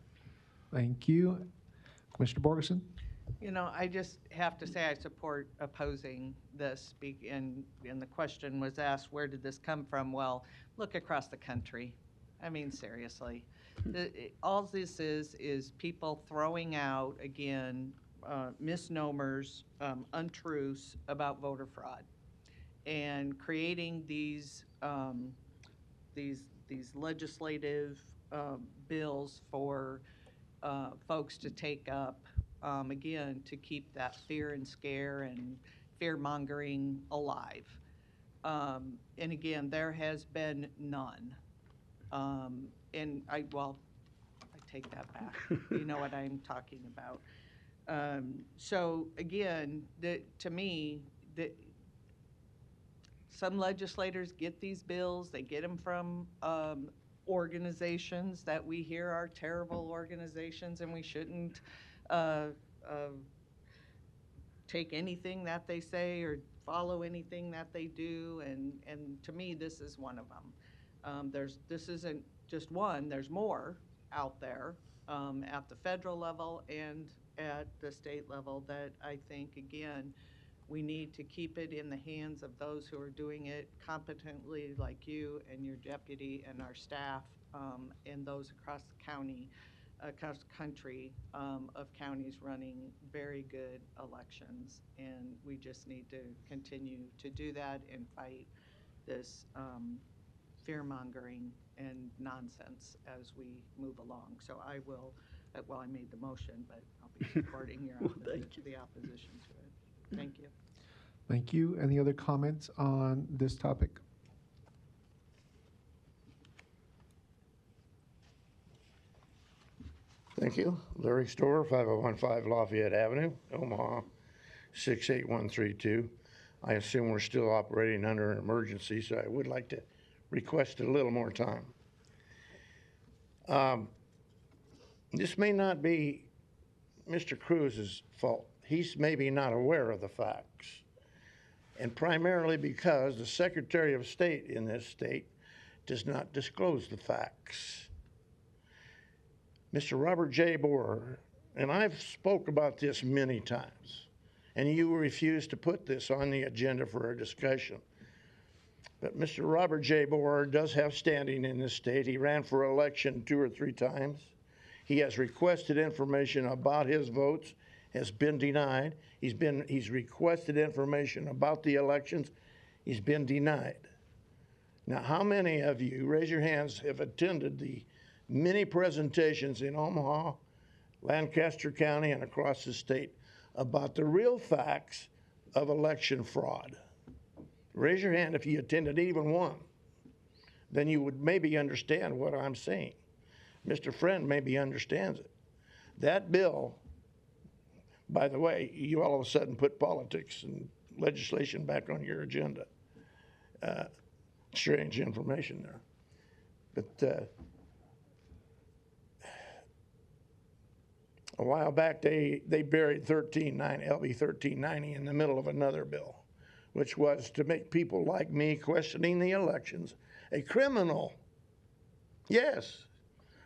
Thank you. Commissioner Borgeson? I just have to say I support opposing this, and the question was asked, where did this come from? Well, look across the country. I mean, seriously. All this is people throwing out, again, misnomers, untruths about voter fraud, and creating these legislative bills for folks to take up, again, to keep that fear and scare and fear-mongering alive. And again, there has been none. And I take that back. You know what I'm talking about. So again, to me, some legislators get these bills, they get them from organizations that we hear are terrible organizations, and we shouldn't take anything that they say or follow anything that they do. And to me, this is one of them. This isn't just one, there's more out there at the federal level and at the state level that I think, again, we need to keep it in the hands of those who are doing it competently, like you and your deputy and our staff, and those across the county, across the country, of counties running very good elections. And we just need to continue to do that and fight this fear-mongering and nonsense as we move along. So I will, well, I made the motion, but I'll be supporting your the opposition to it. Thank you. Thank you. Any other comments on this topic? Thank you. Larry Storer, 5015 Lafayette Avenue, Omaha, 68132. I assume we're still operating under an emergency, so I would like to request a little more time. This may not be Mr. Cruz's fault. He's maybe not aware of the facts. And primarily because the Secretary of State in this state does not disclose the facts. Mr. Robert J. Borer, and I've spoke about this many times, and you refuse to put this on the agenda for a discussion. But Mr. Robert J. Borer does have standing in this state. He ran for election 2 or 3 times. He has requested information about his votes, has been denied. He's requested information about the elections. He's been denied. Now, how many of you, raise your hands, have attended the many presentations in Omaha, Lancaster County, and across the state about the real facts of election fraud? Raise your hand if you attended even one. Then you would maybe understand what I'm saying. Mr. Friend maybe understands it. That bill, by the way, you all of a sudden put politics and legislation back on your agenda. Strange information there. But a while back, they buried LB 1390 in the middle of another bill, which was to make people like me questioning the elections a criminal. Yes,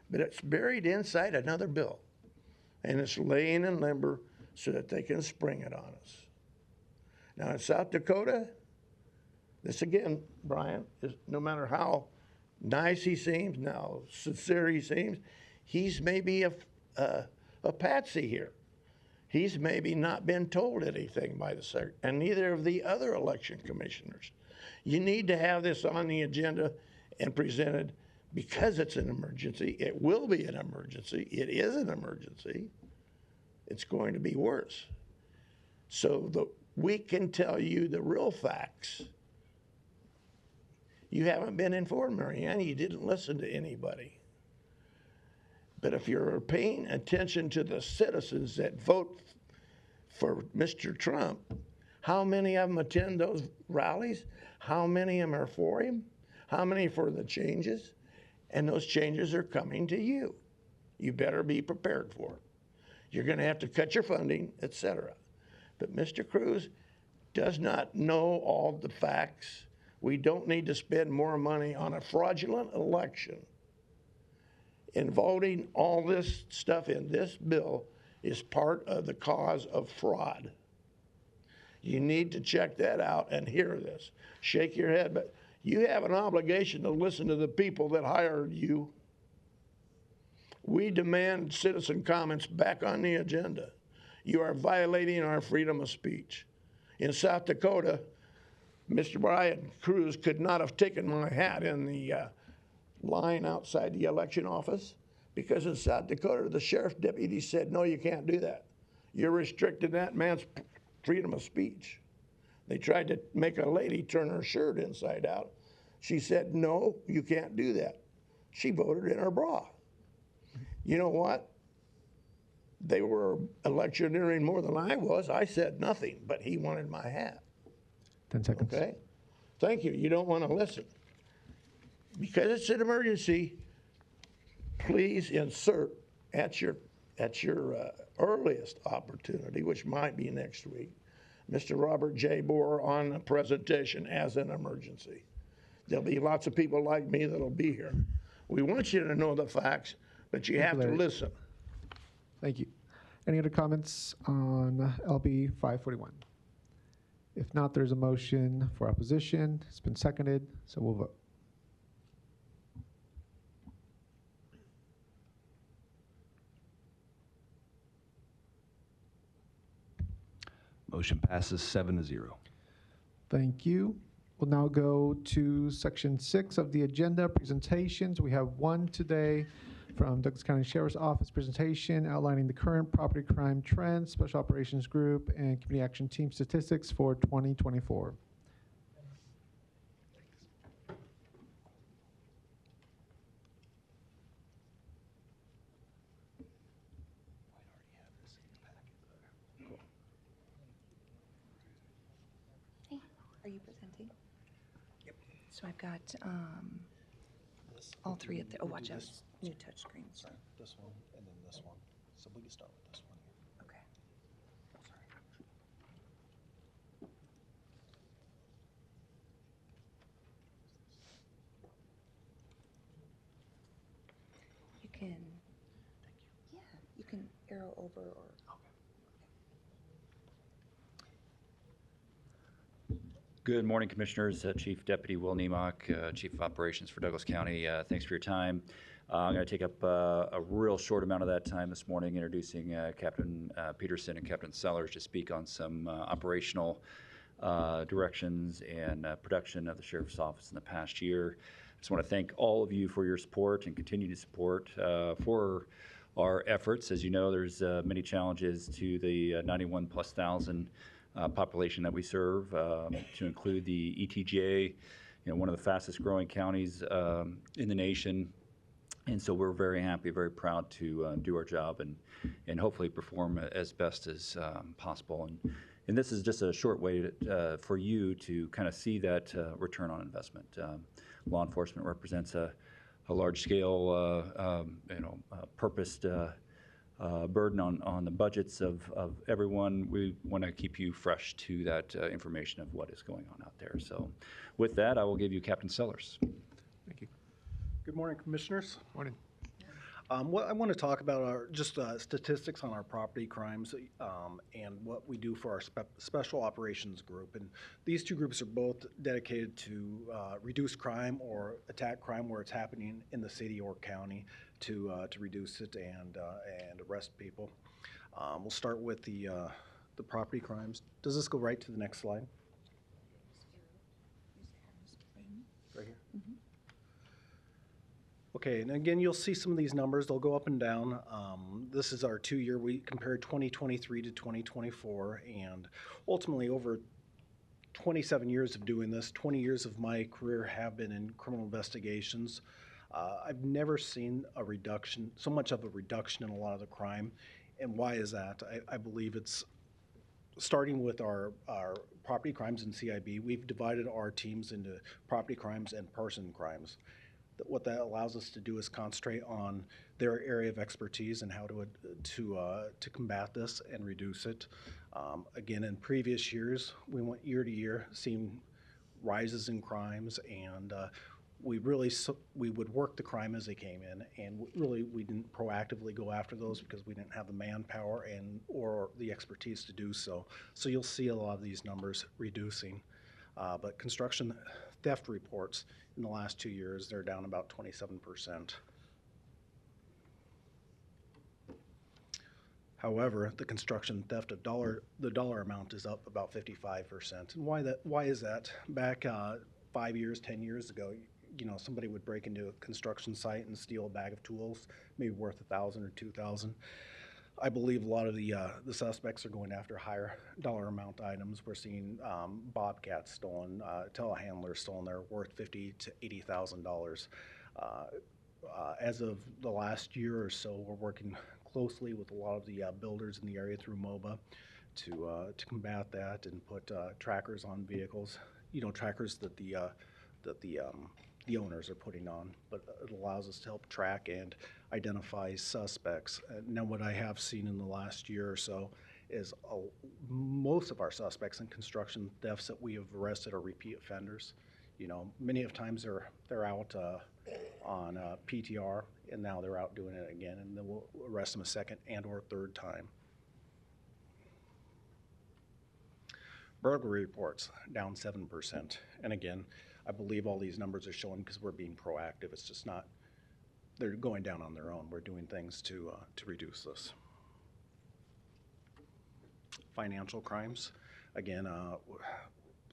but it's buried inside another bill, and it's laying in limbo so that they can spring it on us. Now, in South Dakota, this again, Brian, is no matter how nice he seems, now sincere he seems, he's maybe a patsy here. He's maybe not been told anything by the secretary, and neither of the other election commissioners. You need to have this on the agenda and presented because it's an emergency. It will be an emergency. It is an emergency. It's going to be worse. So we can tell you the real facts. You haven't been informed, Marianne. You didn't listen to anybody. But if you're paying attention to the citizens that vote for Mr. Trump, how many of them attend those rallies? How many of them are for him? How many for the changes? And those changes are coming to you. You better be prepared for it. You're going to have to cut your funding, etc. But Mr. Cruz does not know all the facts. We don't need to spend more money on a fraudulent election. And voting all this stuff in this bill is part of the cause of fraud. You need to check that out and hear this. Shake your head, but you have an obligation to listen to the people that hired you. We demand citizen comments back on the agenda. You are violating our freedom of speech. In South Dakota, Mr. Brian Cruz could not have taken my hat in the line outside the election office because in South Dakota, the sheriff's deputy said, no, you can't do that. You're restricting that man's freedom of speech. They tried to make a lady turn her shirt inside out. She said, no, you can't do that. She voted in her bra. You know what? They were electioneering more than I was. I said nothing, but he wanted my hat. 10 seconds. Okay? Thank you. You don't want to listen. Because it's an emergency, please insert at your earliest opportunity, which might be next week, Mr. Robert J. Borer on a presentation as an emergency. There'll be lots of people like me that'll be here. We want you to know the facts, but you have to listen. Thank you. Any other comments on LB 541? If not, there's a motion for opposition. It's been seconded, so we'll vote. Motion passes 7-0. Thank you. We'll now go to section 6 of the agenda, presentations. We have one today from Douglas County Sheriff's Office presentation outlining the current property crime trends, Special Operations Group, and Community Action Team statistics for 2024. Hey, are you presenting? Yep. So I've got all three of the, oh, watch out, new touch screens. This one and then this one. So we can start with this one here. Okay. You can, yeah, you can arrow over or. Good morning, Commissioners. Chief Deputy Will Niemock, Chief of Operations for Douglas County. Thanks for your time. I'm going to take up a real short amount of that time this morning introducing Captain Peterson and Captain Sellers to speak on some operational directions and production of the Sheriff's Office in the past year. I just want to thank all of you for your support and continued support for our efforts. As you know, there's many challenges to the 91 plus thousand population that we serve, to include the ETJ, one of the fastest growing counties in the nation. And so we're very happy, very proud to do our job and hopefully perform as best as possible. And this is just a short way for you to kind of see that return on investment. Law enforcement represents a large-scale, purposed burden on the budgets of everyone. We want to keep you fresh to that information of what is going on out there. So with that, I will give you Captain Sellers. Thank you. Good morning, Commissioners. Morning. What I want to talk about are just statistics on our property crimes and what we do for our Special Operations Group. And these two groups are both dedicated to reduce crime or attack crime where it's happening in the city or county to reduce it and arrest people. We'll start with the property crimes. Does this go right to the next slide? Right here? Mm-hmm. Okay, and again, you'll see some of these numbers. They'll go up and down. This is our 2-year. We compared 2023 to 2024, and ultimately over 27 years of doing this, 20 years of my career have been in criminal investigations. I've never seen a reduction, so much of a reduction in a lot of the crime. And why is that? I believe it's starting with our property crimes in CIB. We've divided our teams into property crimes and person crimes. What that allows us to do is concentrate on their area of expertise and how to combat this and reduce it. Again, in previous years, we went year to year, seeing rises in crimes, and we would work the crime as they came in, and really we didn't proactively go after those because we didn't have the manpower or the expertise to do so. So you'll see a lot of these numbers reducing. But construction theft reports in the last 2 years, they're down about 27%. However, the construction theft of the dollar amount is up about 55%. And why is that? Back 5 years, 10 years ago, somebody would break into a construction site and steal a bag of tools, maybe worth $1,000 or $2,000. I believe a lot of the suspects are going after higher dollar amount items. We're seeing bobcats stolen, telehandlers stolen. They're worth $50,000 to $80,000. As of the last year or so, we're working closely with a lot of the builders in the area through MOBA to combat that and put trackers on vehicles. Trackers that the owners are putting on, but it allows us to help track and identify suspects. Now, what I have seen in the last year or so is most of our suspects in construction thefts that we have arrested are repeat offenders. Many of times they're out on PTR, and now they're out doing it again, and then we'll arrest them a second and or third time. Burglary reports down 7%, and again, I believe all these numbers are showing because we're being proactive. It's just not, they're going down on their own. We're doing things to reduce this. Financial crimes, again,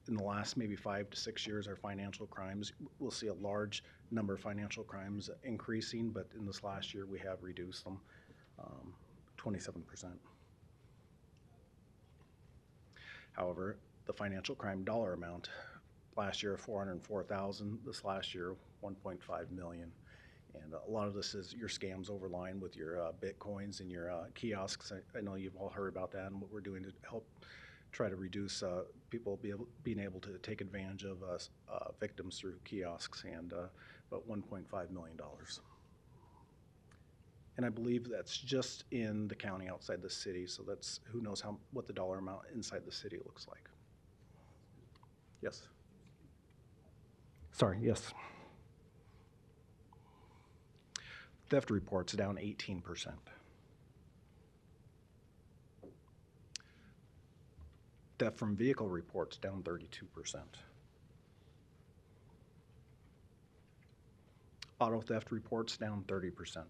in the last maybe 5 to 6 years, our financial crimes, we'll see a large number of financial crimes increasing, but in this last year, we have reduced them 27%. However, the financial crime dollar amount, last year, 404,000, this last year, 1.5 million. And a lot of this is your scams overline with your Bitcoins and your kiosks. I know you've all heard about that and what we're doing to help try to reduce people being able to take advantage of victims through kiosks, and about $1.5 million. And I believe that's just in the county outside the city, so that's, who knows what the dollar amount inside the city looks like. Yes. Sorry, yes. Theft reports down 18%. Theft from vehicle reports down 32%. Auto theft reports down 30%.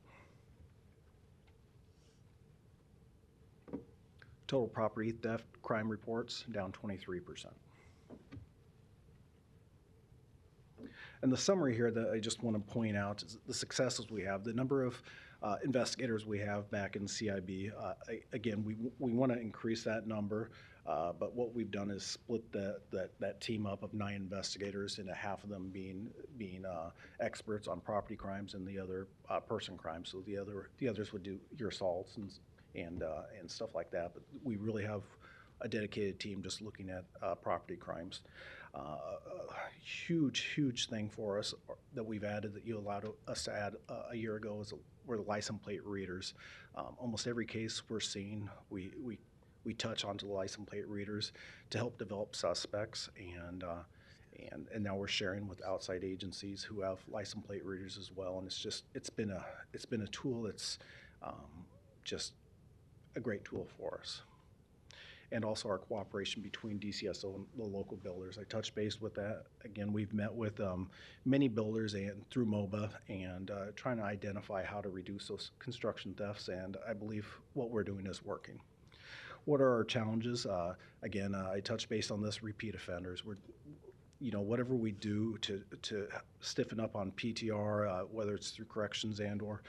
Total property theft crime reports down 23%. And the summary here that I just want to point out is the successes we have, the number of investigators we have back in CIB. Again, we want to increase that number, but what we've done is split that team up of 9 investigators, into half of them being experts on property crimes and the other person crimes. So the others would do your assaults and stuff like that. But we really have a dedicated team just looking at property crimes. Huge thing for us that we've added, that you allowed us to add a year ago, were the license plate readers. Almost every case we're seeing, we touch onto the license plate readers to help develop suspects, and now we're sharing with outside agencies who have license plate readers as well. And it's been a tool that's just a great tool for us. And also our cooperation between DCSO and the local builders. I touched base with that. Again, we've met with many builders and through MOBA, and trying to identify how to reduce those construction thefts, and I believe what we're doing is working. What are our challenges? Again, I touched base on this, repeat offenders. Whatever we do to stiffen up on PTR, whether it's through corrections and or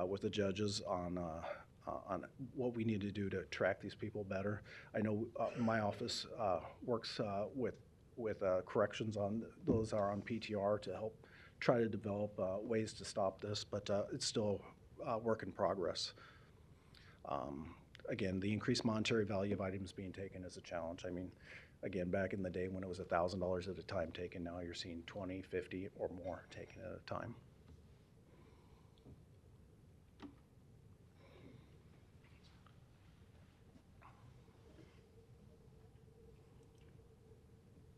with the judges on what we need to do to track these people better. I know my office works with corrections on those that are on PTR to help try to develop ways to stop this, but it's still a work in progress. Again, the increased monetary value of items being taken is a challenge. I mean, again, back in the day when it was $1,000 at a time taken, now you're seeing 20, 50, or more taken at a time.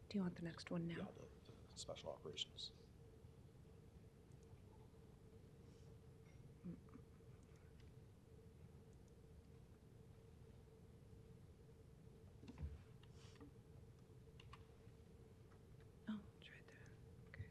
Do you want the next one now? Yeah, the special operations. Oh, it's right there. Okay.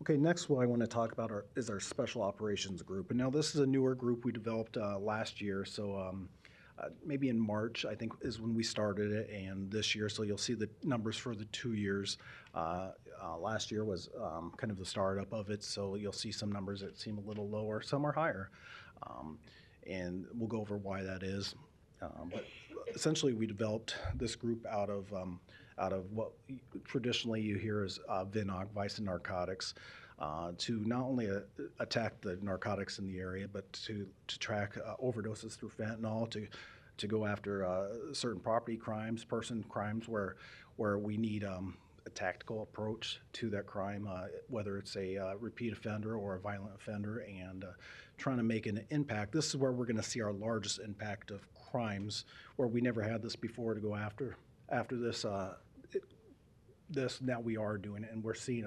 Okay, next what I want to talk about is our special operations group. And now this is a newer group we developed last year. So maybe in March, I think, is when we started it, and this year, so you'll see the numbers for the 2 years. Last year was kind of the startup of it, so you'll see some numbers that seem a little lower, some are higher. And we'll go over why that is. But essentially, we developed this group out of what traditionally you hear as VNOC, Vice and Narcotics, to not only attack the narcotics in the area, but to track overdoses through fentanyl, to go after certain property crimes, person crimes where we need a tactical approach to that crime, whether it's a repeat offender or a violent offender, and trying to make an impact. This is where we're going to see our largest impact of crimes, where we never had this before to go after this. This now we are doing it, and we're seeing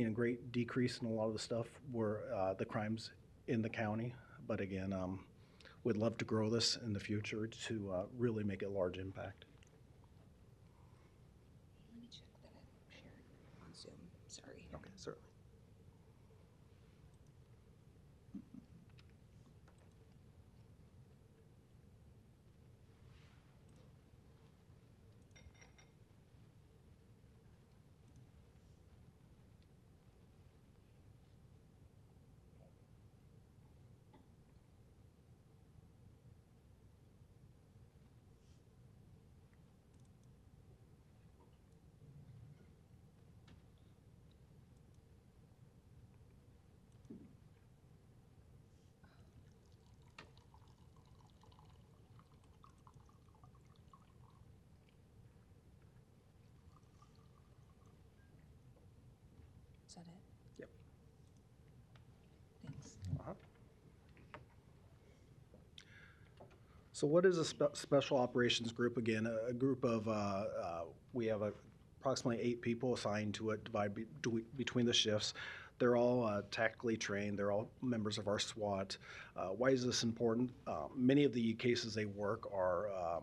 a great decrease in a lot of the stuff where the crimes in the county. But again, we'd love to grow this in the future to really make a large impact. Let me check that I'm shared on Zoom. Sorry. Okay, certainly. Is that it? Yep. Thanks. So what is a special operations group? Again, a group of, we have approximately 8 people assigned to it, divided between the shifts. They're all tactically trained. They're all members of our SWAT. Why is this important? Many of the cases they work are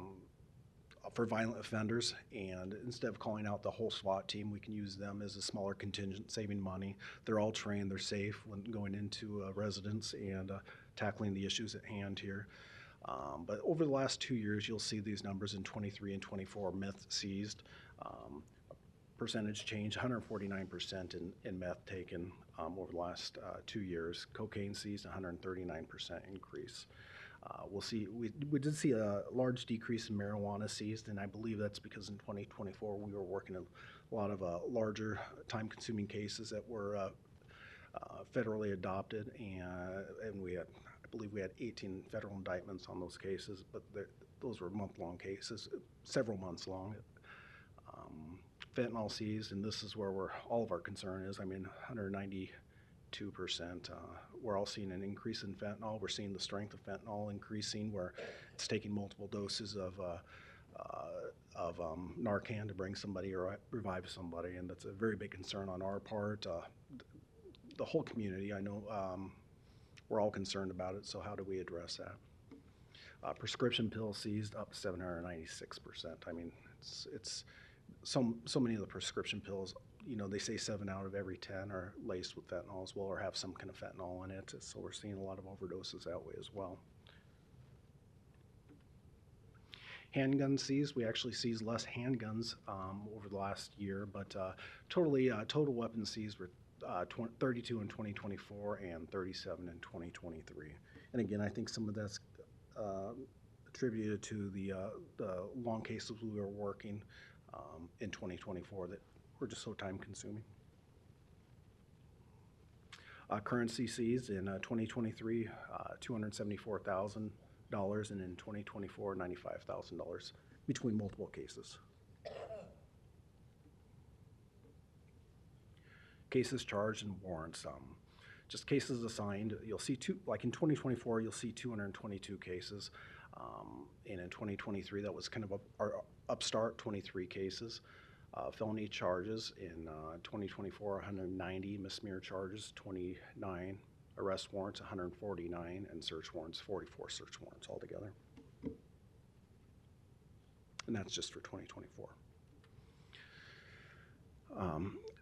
for violent offenders, and instead of calling out the whole SWAT team, we can use them as a smaller contingent, saving money. They're all trained. They're safe when going into residence and tackling the issues at hand here. But over the last 2 years, you'll see these numbers in 23 and 24, meth seized. Percentage change, 149% in meth taken over the last 2 years. Cocaine seized, 139% increase. We'll see, we did see a large decrease in marijuana seized, and I believe that's because in 2024 we were working a lot of larger time-consuming cases that were federally adopted, and we had, I believe we had 18 federal indictments on those cases, but those were month-long cases, several months long. Fentanyl seized, and this is where all of our concern is. I mean, 192%. We're all seeing an increase in fentanyl. We're seeing the strength of fentanyl increasing, where it's taking multiple doses of Narcan to bring somebody or revive somebody, and that's a very big concern on our part. The whole community, I know, we're all concerned about it, so how do we address that? Prescription pills seized, up 796%. I mean, it's so many of the prescription pills, you know, they say 7 out of every 10 are laced with fentanyl as well, or have some kind of fentanyl in it, so we're seeing a lot of overdoses that way as well. Handguns seized, we actually seized less handguns over the last year, but total weapons seized were 32 in 2024 and 37 in 2023. And again, I think some of that's attributed to the long cases we were working in 2024 that were just so time consuming. Currency seized in 2023, $274,000, and in 2024, $95,000 between multiple cases. Cases charged and warrants. Just cases assigned, you'll see like in 2024, you'll see 222 cases. And in 2023, that was kind of our upstart, 23 cases. Felony charges in 2024, 190, misdemeanor charges, 29, arrest warrants, 149, and search warrants, 44 search warrants altogether. And that's just for 2024.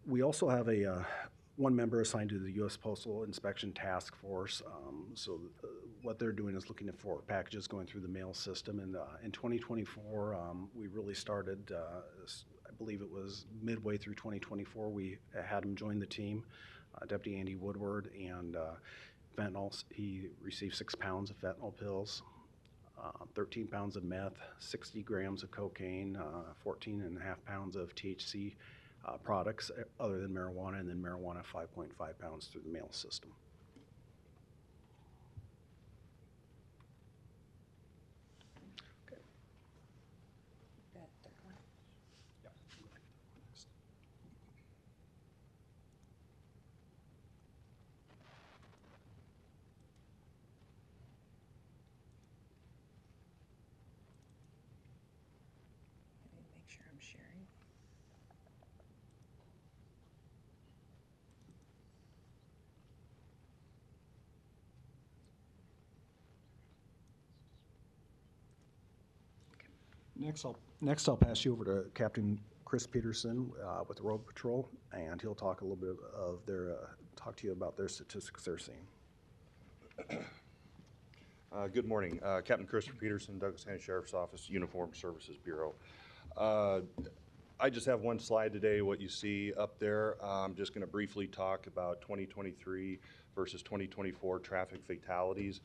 We also have one member assigned to the U.S. Postal Inspection Task Force. What they're doing is looking for packages going through the mail system. And in 2024, we really started, I believe it was midway through 2024, we had him join the team, Deputy Andy Woodward, and fentanyl. He received 6 pounds of fentanyl pills, 13 pounds of meth, 60 grams of cocaine, 14 and a half pounds of THC products other than marijuana, and then marijuana 5.5 pounds through the mail system. Okay. That third one. Next I'll pass you over to Captain Chris Peterson with the Road Patrol, and he'll talk a little bit of talk to you about their statistics they're seeing. Good morning. Captain Christopher Peterson, Douglas County Sheriff's Office, Uniform Services Bureau. I just have one slide today, what you see up there. I'm just going to briefly talk about 2023 versus 2024 traffic fatalities.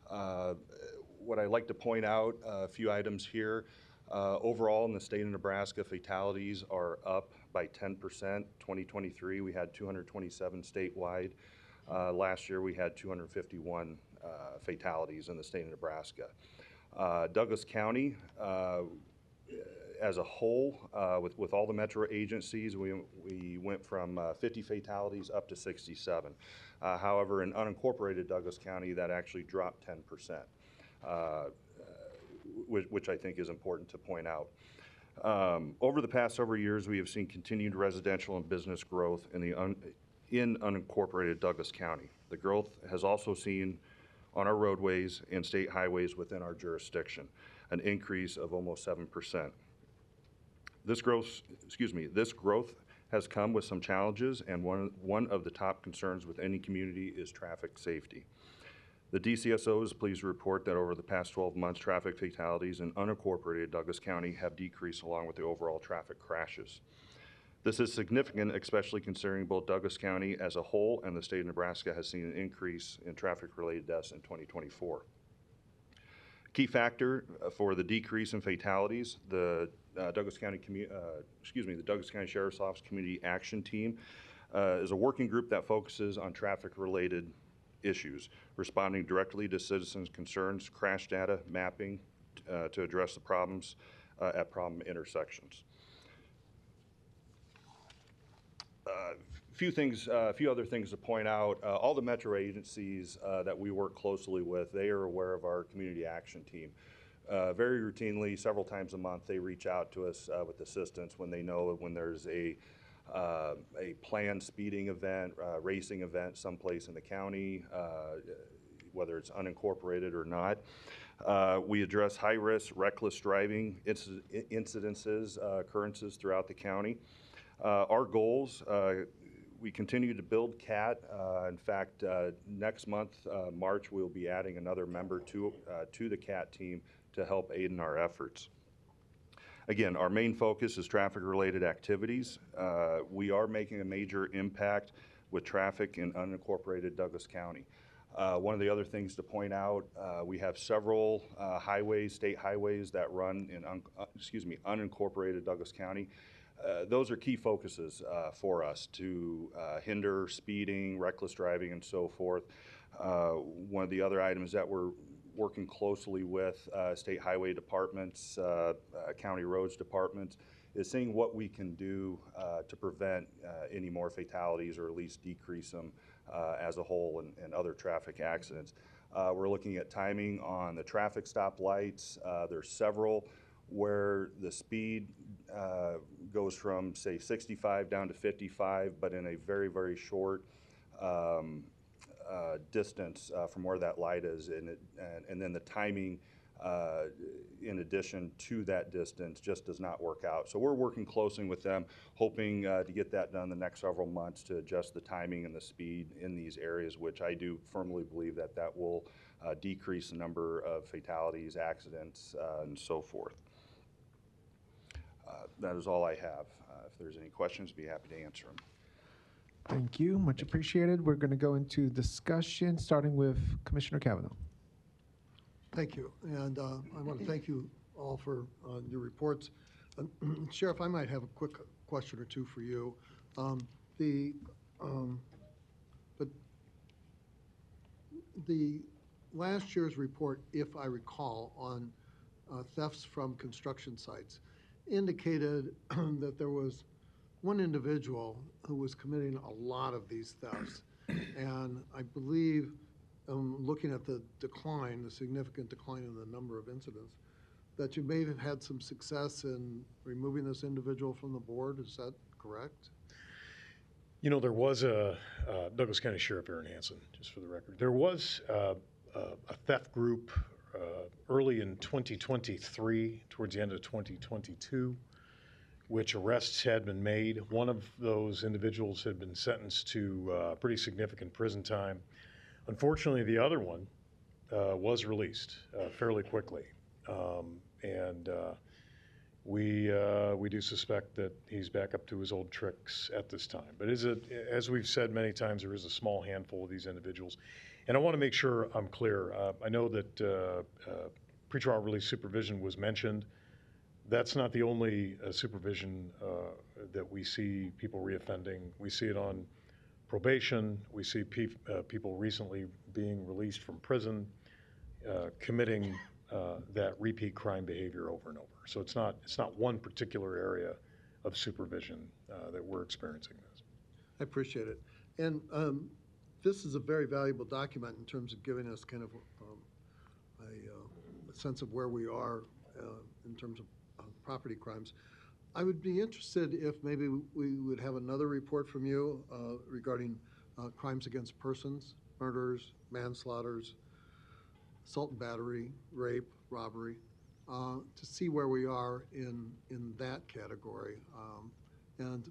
What I'd like to point out, a few items here. Overall in the state of Nebraska, fatalities are up by 10%. 2023, we had 227 statewide. Last year, we had 251 fatalities in the state of Nebraska. Douglas County, as a whole, with all the metro agencies, we went from 50 fatalities up to 67. However, in unincorporated Douglas County, that actually dropped 10%, which I think is important to point out. Over the past several years, we have seen continued residential and business growth in unincorporated Douglas County. The growth has also seen on our roadways and state highways within our jurisdiction, an increase of almost 7%. This growth has come with some challenges, and one of the top concerns with any community is traffic safety. The DCSO is pleased to report that over the past 12 months, traffic fatalities in unincorporated Douglas County have decreased along with the overall traffic crashes. This is significant, especially considering both Douglas County as a whole and the state of Nebraska has seen an increase in traffic-related deaths in 2024. Key factor for the decrease in fatalities, the Douglas County Sheriff's Office Community Action Team is a working group that focuses on traffic-related issues, responding directly to citizens' concerns, crash data mapping to address the problems at problem intersections. A few other things to point out. All the metro agencies that we work closely with, they are aware of our community action team. Very routinely, several times a month, they reach out to us with assistance when they know when there's a planned speeding event, racing event someplace in the county, whether it's unincorporated or not. We address high-risk, reckless driving incidences, occurrences throughout the county. Our goals, we continue to build CAT. In fact, next month, March, we'll be adding another member to the CAT team to help aid in our efforts. Again, our main focus is traffic-related activities. We are making a major impact with traffic in unincorporated Douglas County. One of the other things to point out, we have several highways, state highways that run in unincorporated Douglas County. Those are key focuses for us to hinder speeding, reckless driving, and so forth. One of the other items that we're working closely with state highway departments, county roads departments, is seeing what we can do to prevent any more fatalities or at least decrease them as a whole and other traffic accidents. We're looking at timing on the traffic stop lights. There's several where the speed goes from, say, 65 down to 55, but in a very, very short distance from where that light is, and then the timing in addition to that distance just does not work out. So we're working closely with them, hoping to get that done the next several months to adjust the timing and the speed in these areas, which I do firmly believe that will decrease the number of fatalities, accidents, and so forth. That is all I have. If there's any questions, I'd be happy to answer them. Thank you. Much appreciated. We're going to go into discussion, starting with Commissioner Cavanaugh. Thank you. And I want to thank you all for your reports. Sheriff, I might have a quick question or two for you. The last year's report, if I recall, on thefts from construction sites indicated that there was one individual who was committing a lot of these thefts. And I believe, looking at the decline, the significant decline in the number of incidents, that you may have had some success in removing this individual from the board. Is that correct? You know, there was a Douglas County Sheriff Aaron Hansen, just for the record. There was a theft group early in 2023, towards the end of 2022, which arrests had been made. One of those individuals had been sentenced to pretty significant prison time. Unfortunately, the other one was released fairly quickly. We do suspect that he's back up to his old tricks at this time. But as we've said many times, there is a small handful of these individuals. And I want to make sure I'm clear. I know that pretrial release supervision was mentioned. That's not the only supervision that we see people reoffending. We see it on probation. We see people recently being released from prison, committing that repeat crime behavior over and over. So it's not one particular area of supervision that we're experiencing this. I appreciate it. And this is a very valuable document in terms of giving us kind of a sense of where we are in terms of property crimes. I would be interested if maybe we would have another report from you regarding crimes against persons, murders, manslaughters, assault and battery, rape, robbery, to see where we are in that category. And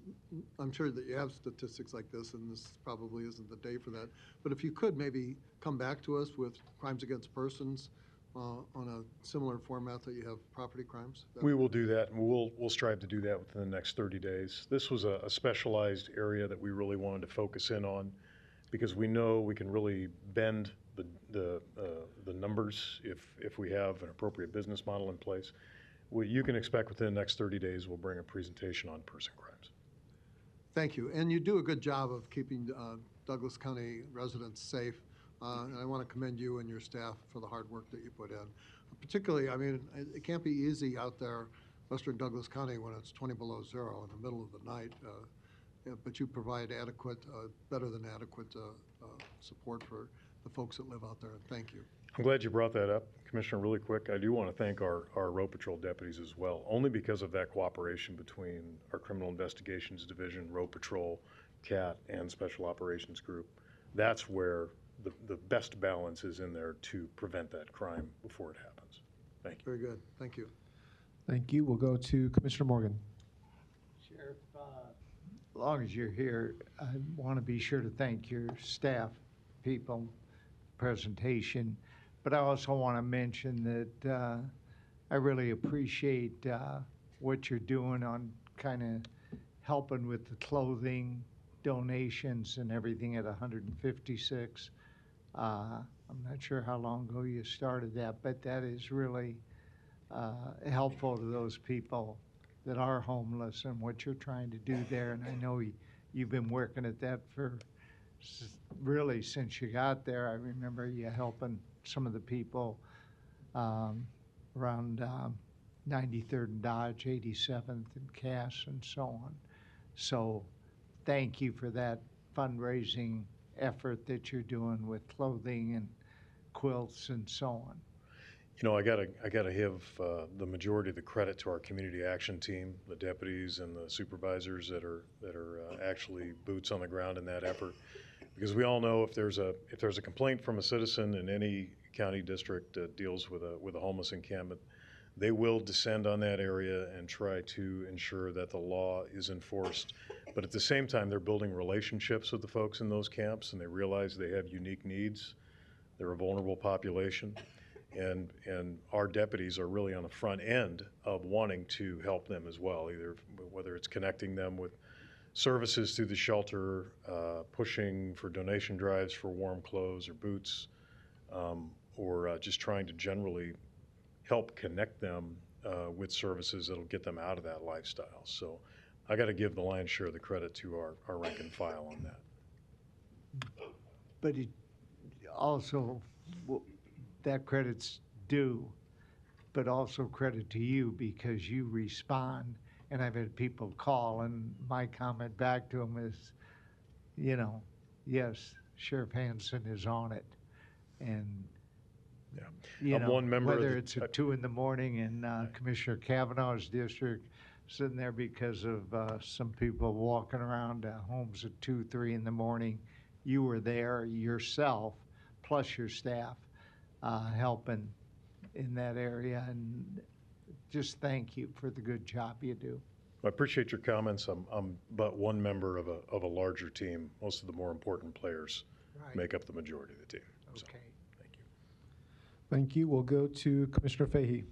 I'm sure that you have statistics like this, and this probably isn't the day for that. But if you could maybe come back to us with crimes against persons on a similar format that you have property crimes. We will do that, and we'll strive to do that within the next 30 days. This was a specialized area that we really wanted to focus in on because we know we can really bend the numbers if we have an appropriate business model in place. What you can expect within the next 30 days, we'll bring a presentation on person crimes. Thank you. And you do a good job of keeping Douglas County residents safe. And I want to commend you and your staff for the hard work that you put in. Particularly, I mean, it can't be easy out there, western Douglas County, when it's 20 below zero in the middle of the night. But you provide adequate, better than adequate support for the folks that live out there. And thank you. I'm glad you brought that up, Commissioner. Really quick, I do want to thank our road patrol deputies as well, only because of that cooperation between our Criminal Investigations Division, Road Patrol, CAT, and Special Operations Group. That's where the best balance is in there to prevent that crime before it happens. Thank you. Very good. Thank you. Thank you. We'll go to Commissioner Morgan. Sheriff, as long as you're here, I want to be sure to thank your staff, people, presentation, but I also want to mention that I really appreciate what you're doing on kind of helping with the clothing donations and everything at 156. I'm not sure how long ago you started that, but that is really helpful to those people that are homeless and what you're trying to do there. And I know you've been working at that for really since you got there. I remember you helping some of the people around 93rd and Dodge, 87th and Cass and so on. So thank you for that fundraising effort that you're doing with clothing and quilts and so on. You know, I gotta give the majority of the credit to our community action team, the deputies and the supervisors that are actually boots on the ground in that effort, because we all know if there's a complaint from a citizen in any county district that deals with a homeless encampment, they will descend on that area and try to ensure that the law is enforced. But at the same time, they're building relationships with the folks in those camps, and they realize they have unique needs. They're a vulnerable population. And our deputies are really on the front end of wanting to help them as well, either whether it's connecting them with services through the shelter, pushing for donation drives for warm clothes or boots, or just trying to generally help connect them with services that'll get them out of that lifestyle. So I got to give the lion's share of the credit to our rank and file on that. But it also, that credit's due, but also credit to you because you respond. And I've had people call, and my comment back to them is, you know, yes, Sheriff Hansen is on it. And, you know, one member whether it's at 2 in the morning in Commissioner Kavanaugh's district, sitting there because of some people walking around homes at 2, 3 in the morning, you were there yourself, plus your staff, helping in that area, and just thank you for the good job you do. I appreciate your comments. I'm but one member of a larger team. Most of the more important players Right. make up the majority of the team. So, Okay. thank you. Thank you. We'll go to Commissioner Fahey.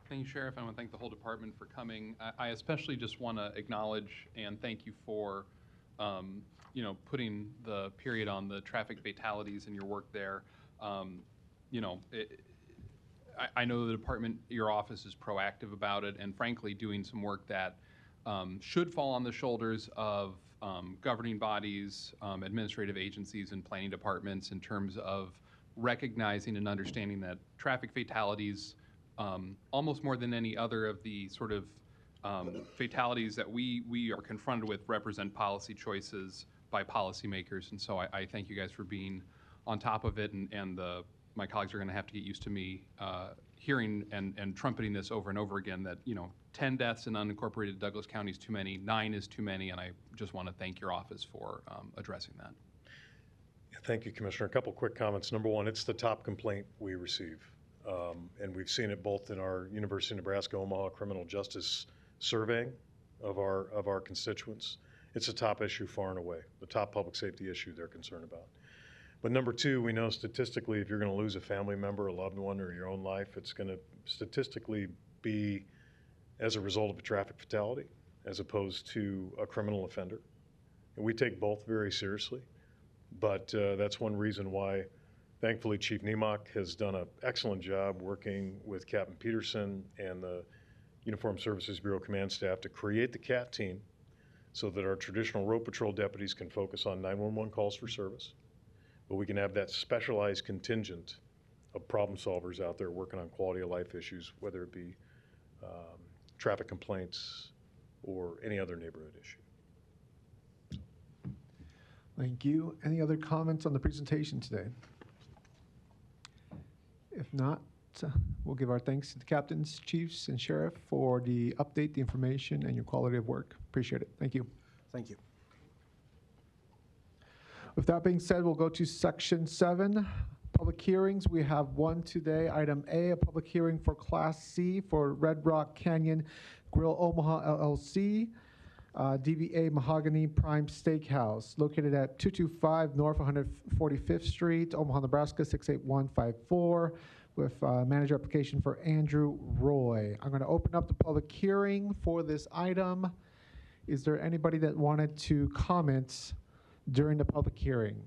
Thank you, Sheriff. I want to thank the whole department for coming. I especially just want to acknowledge and thank you for, putting the period on the traffic fatalities in your work there. I know the department, your office is proactive about it, and frankly, doing some work that should fall on the shoulders of governing bodies, administrative agencies, and planning departments in terms of recognizing and understanding that traffic fatalities, almost more than any other of the sort of fatalities that we are confronted with, represent policy choices by policymakers. And so I thank you guys for being on top of it, and my colleagues are going to have to get used to me hearing and trumpeting this over and over again, that 10 deaths in unincorporated Douglas County is too many, 9 is too many, and I just want to thank your office for addressing that. Thank you, Commissioner. A couple quick comments. Number one, it's the top complaint we receive. And we've seen it both in our University of Nebraska Omaha criminal justice surveying of our constituents. It's a top issue far and away, the top public safety issue they're concerned about. But number two, we know statistically, if you're going to lose a family member, a loved one, or your own life, it's going to statistically be as a result of a traffic fatality as opposed to a criminal offender. And we take both very seriously. But that's one reason why, thankfully, Chief Niemock has done an excellent job working with Captain Peterson and the Uniformed Services Bureau command staff to create the CAT team so that our traditional road patrol deputies can focus on 911 calls for service, but we can have that specialized contingent of problem solvers out there working on quality of life issues, whether it be traffic complaints or any other neighborhood issue. Thank you. Any other comments on the presentation today? If not, we'll give our thanks to the captains, chiefs, and sheriff for the update, the information, and your quality of work. Appreciate it. Thank you. Thank you. With that being said, we'll go to section 7, public hearings. We have one today. Item A, a public hearing for Class C for Red Rock Canyon Grill Omaha LLC, DVA Mahogany Prime Steakhouse, located at 225 North 145th Street, Omaha, Nebraska 68154, with manager application for Andrew Roy. I'm going to open up the public hearing for this item. Is there anybody that wanted to comment during the public hearing?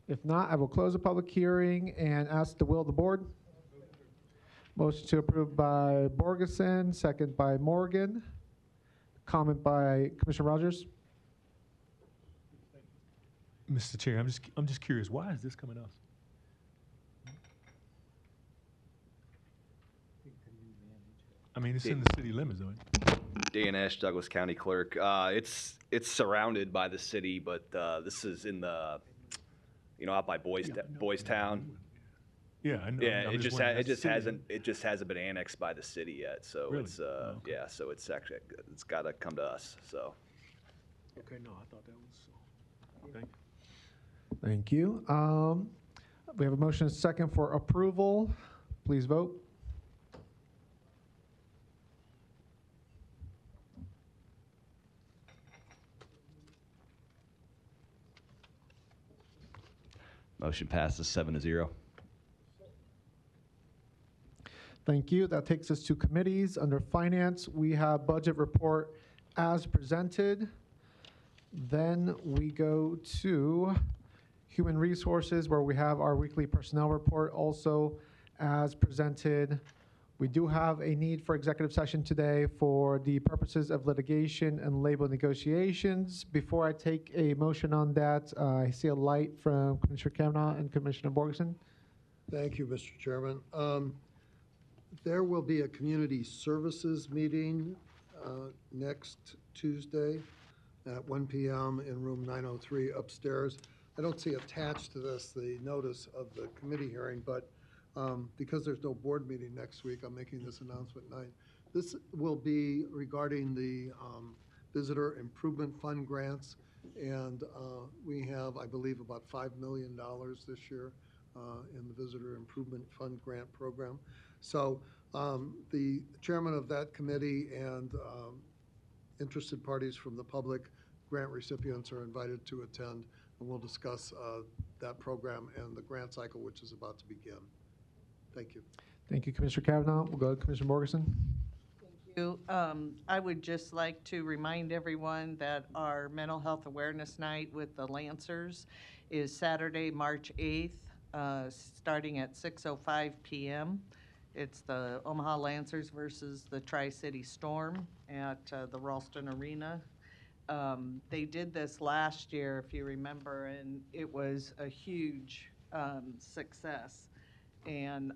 If not, I will close the public hearing and ask the will of the board. Motion to approve by Borgeson, second by Morgan. Comment by Commissioner Rogers. Mr. Chair, I'm just curious, why is this coming to us? I mean, it's in the city limits, though. Dan Esch, Douglas County Clerk. It's surrounded by the city, but this is in the, out by Boys Town. Yeah, I know. Yeah, I'm it just wondering, it just hasn't been annexed by the city yet. So Really? it's Okay. yeah, so it's actually it's got to come to us. So Okay, no, I thought that was, thank you. Thank you. We have a motion and a second for approval. Please vote. motion passes 7-0. Thank you. That takes us to committees. Under finance, we have budget report as presented. Then we go to human resources, where we have our weekly personnel report also as presented. We do have a need for executive session today for the purposes of litigation and labor negotiations. Before I take a motion on that, I see a light from Commissioner Kavanaugh and Commissioner Borgeson. Thank you, Mr. Chairman. There will be a community services meeting next Tuesday at 1 p.m. in room 903 upstairs. I don't see attached to this the notice of the committee hearing, but because there's no board meeting next week, I'm making this announcement tonight. This will be regarding the Visitor Improvement Fund grants, and we have, I believe, about $5 million this year in the Visitor Improvement Fund Grant Program. So the chairman of that committee and interested parties from the public, grant recipients are invited to attend, and we'll discuss that program and the grant cycle, which is about to begin. Thank you. Thank you, Commissioner Kavanaugh. We'll go to Commissioner Morgeson. You. I would just like to remind everyone that our Mental Health Awareness Night with the Lancers is Saturday, March 8th, starting at 6:05 p.m. It's the Omaha Lancers versus the Tri-City Storm at the Ralston Arena. They did this last year, if you remember, and it was a huge success. And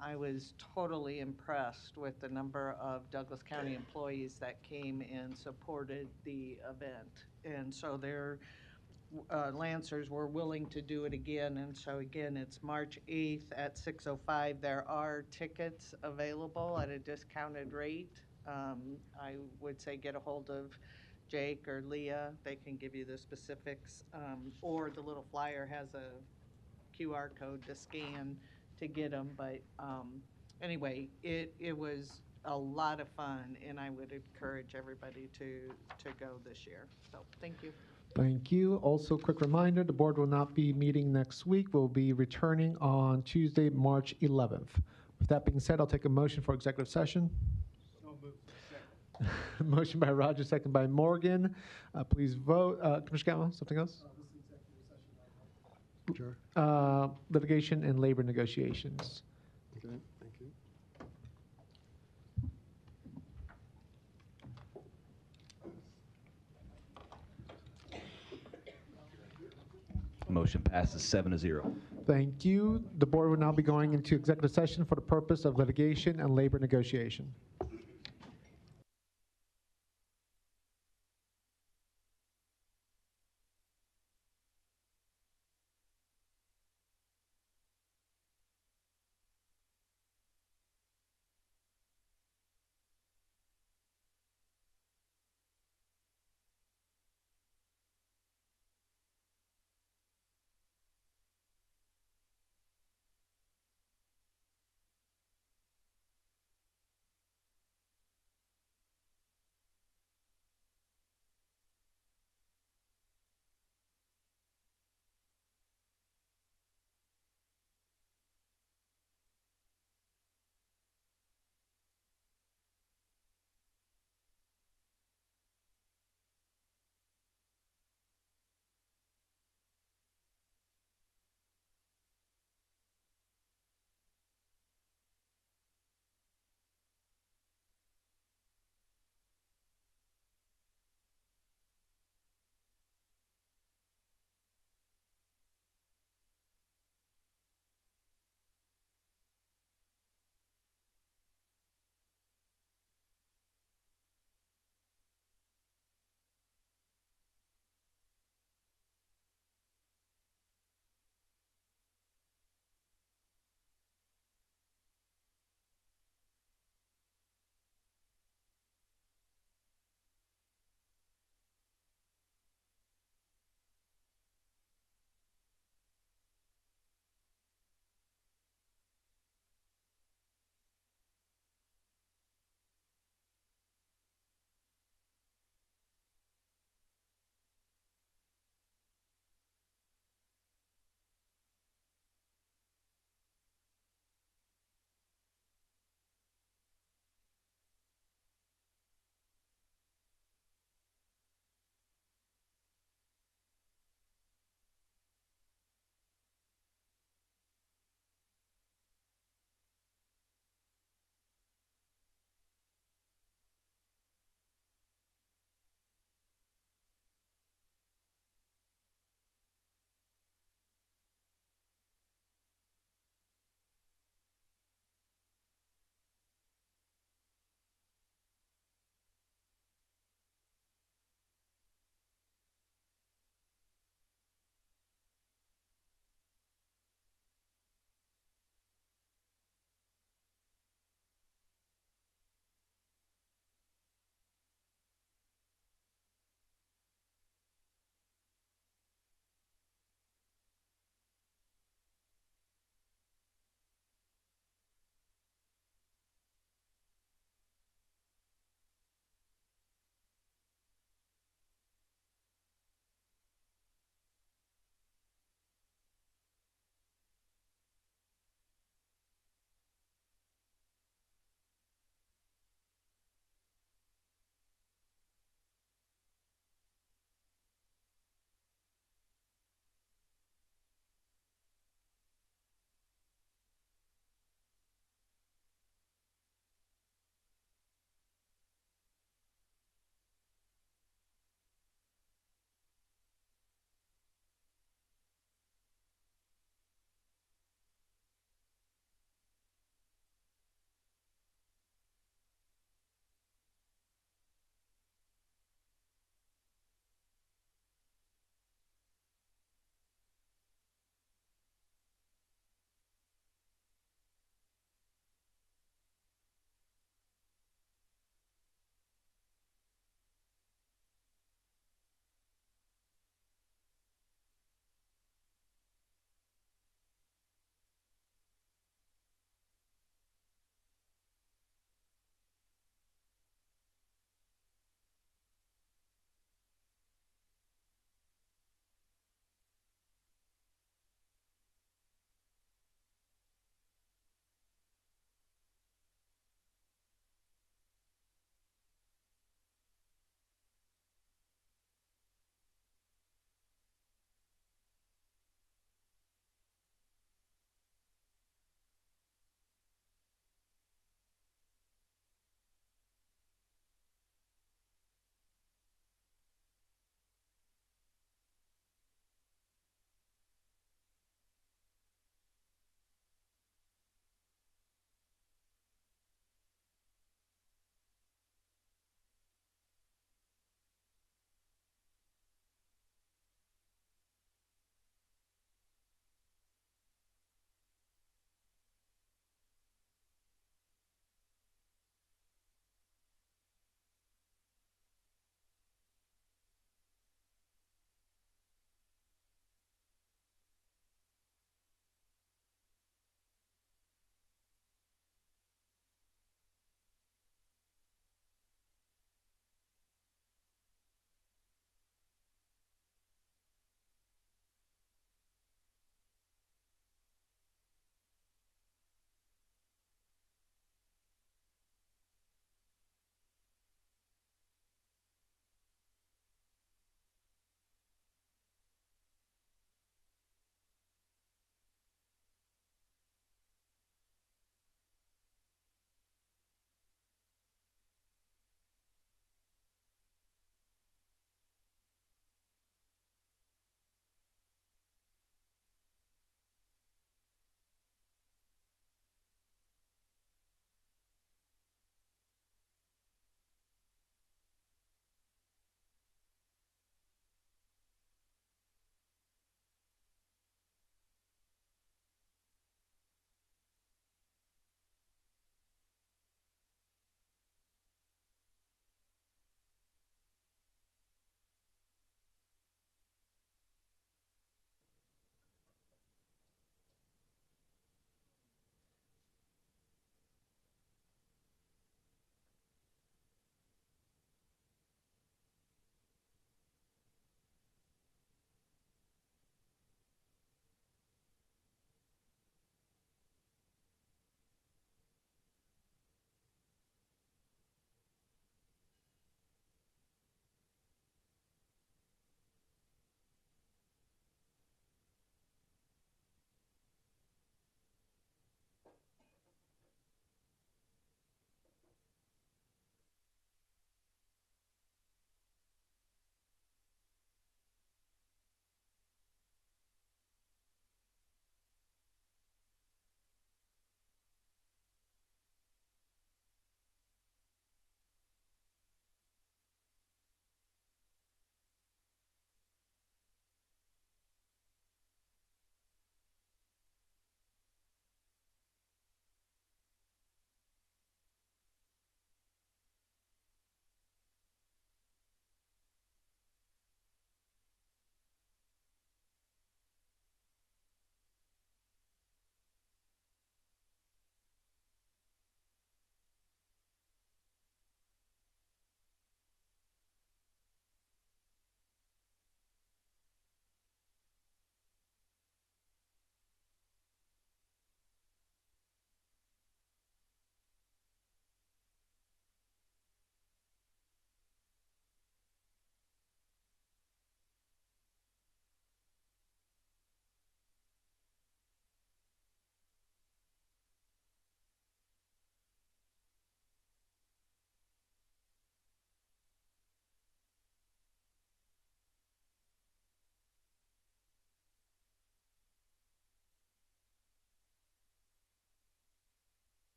I was totally impressed with the number of Douglas County employees that came and supported the event. And so their Lancers were willing to do it again. And so again, it's March 8th at 6:05. There are tickets available at a discounted rate. I would say get a hold of Jake or Leah. They can give you the specifics. Or the little flyer has a QR code to scan to get them, but anyway, it was a lot of fun, and I would encourage everybody to go this year. So, thank you. Thank you. Also, quick reminder, the board will not be meeting next week. We'll be returning on Tuesday, March 11th. With that being said, I'll take a motion for executive session. So moved. Motion by Roger, second by Morgan. Please vote. Commissioner Kavanaugh, something else? Sure. Litigation and labor negotiations. Okay, thank you. Motion passes 7-0. Thank you. The board will now be going into executive session for the purpose of litigation and labor negotiation.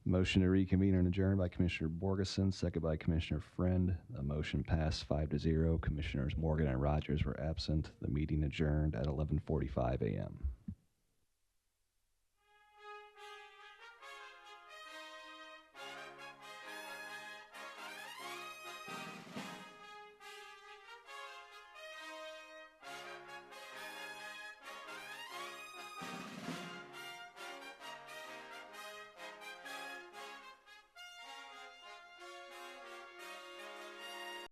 Motion to reconvene and adjourn by Commissioner Borgeson, second by Commissioner Friend. The motion passed 5-0. Commissioners Morgan and Rogers were absent. The meeting adjourned at 11:45 a.m.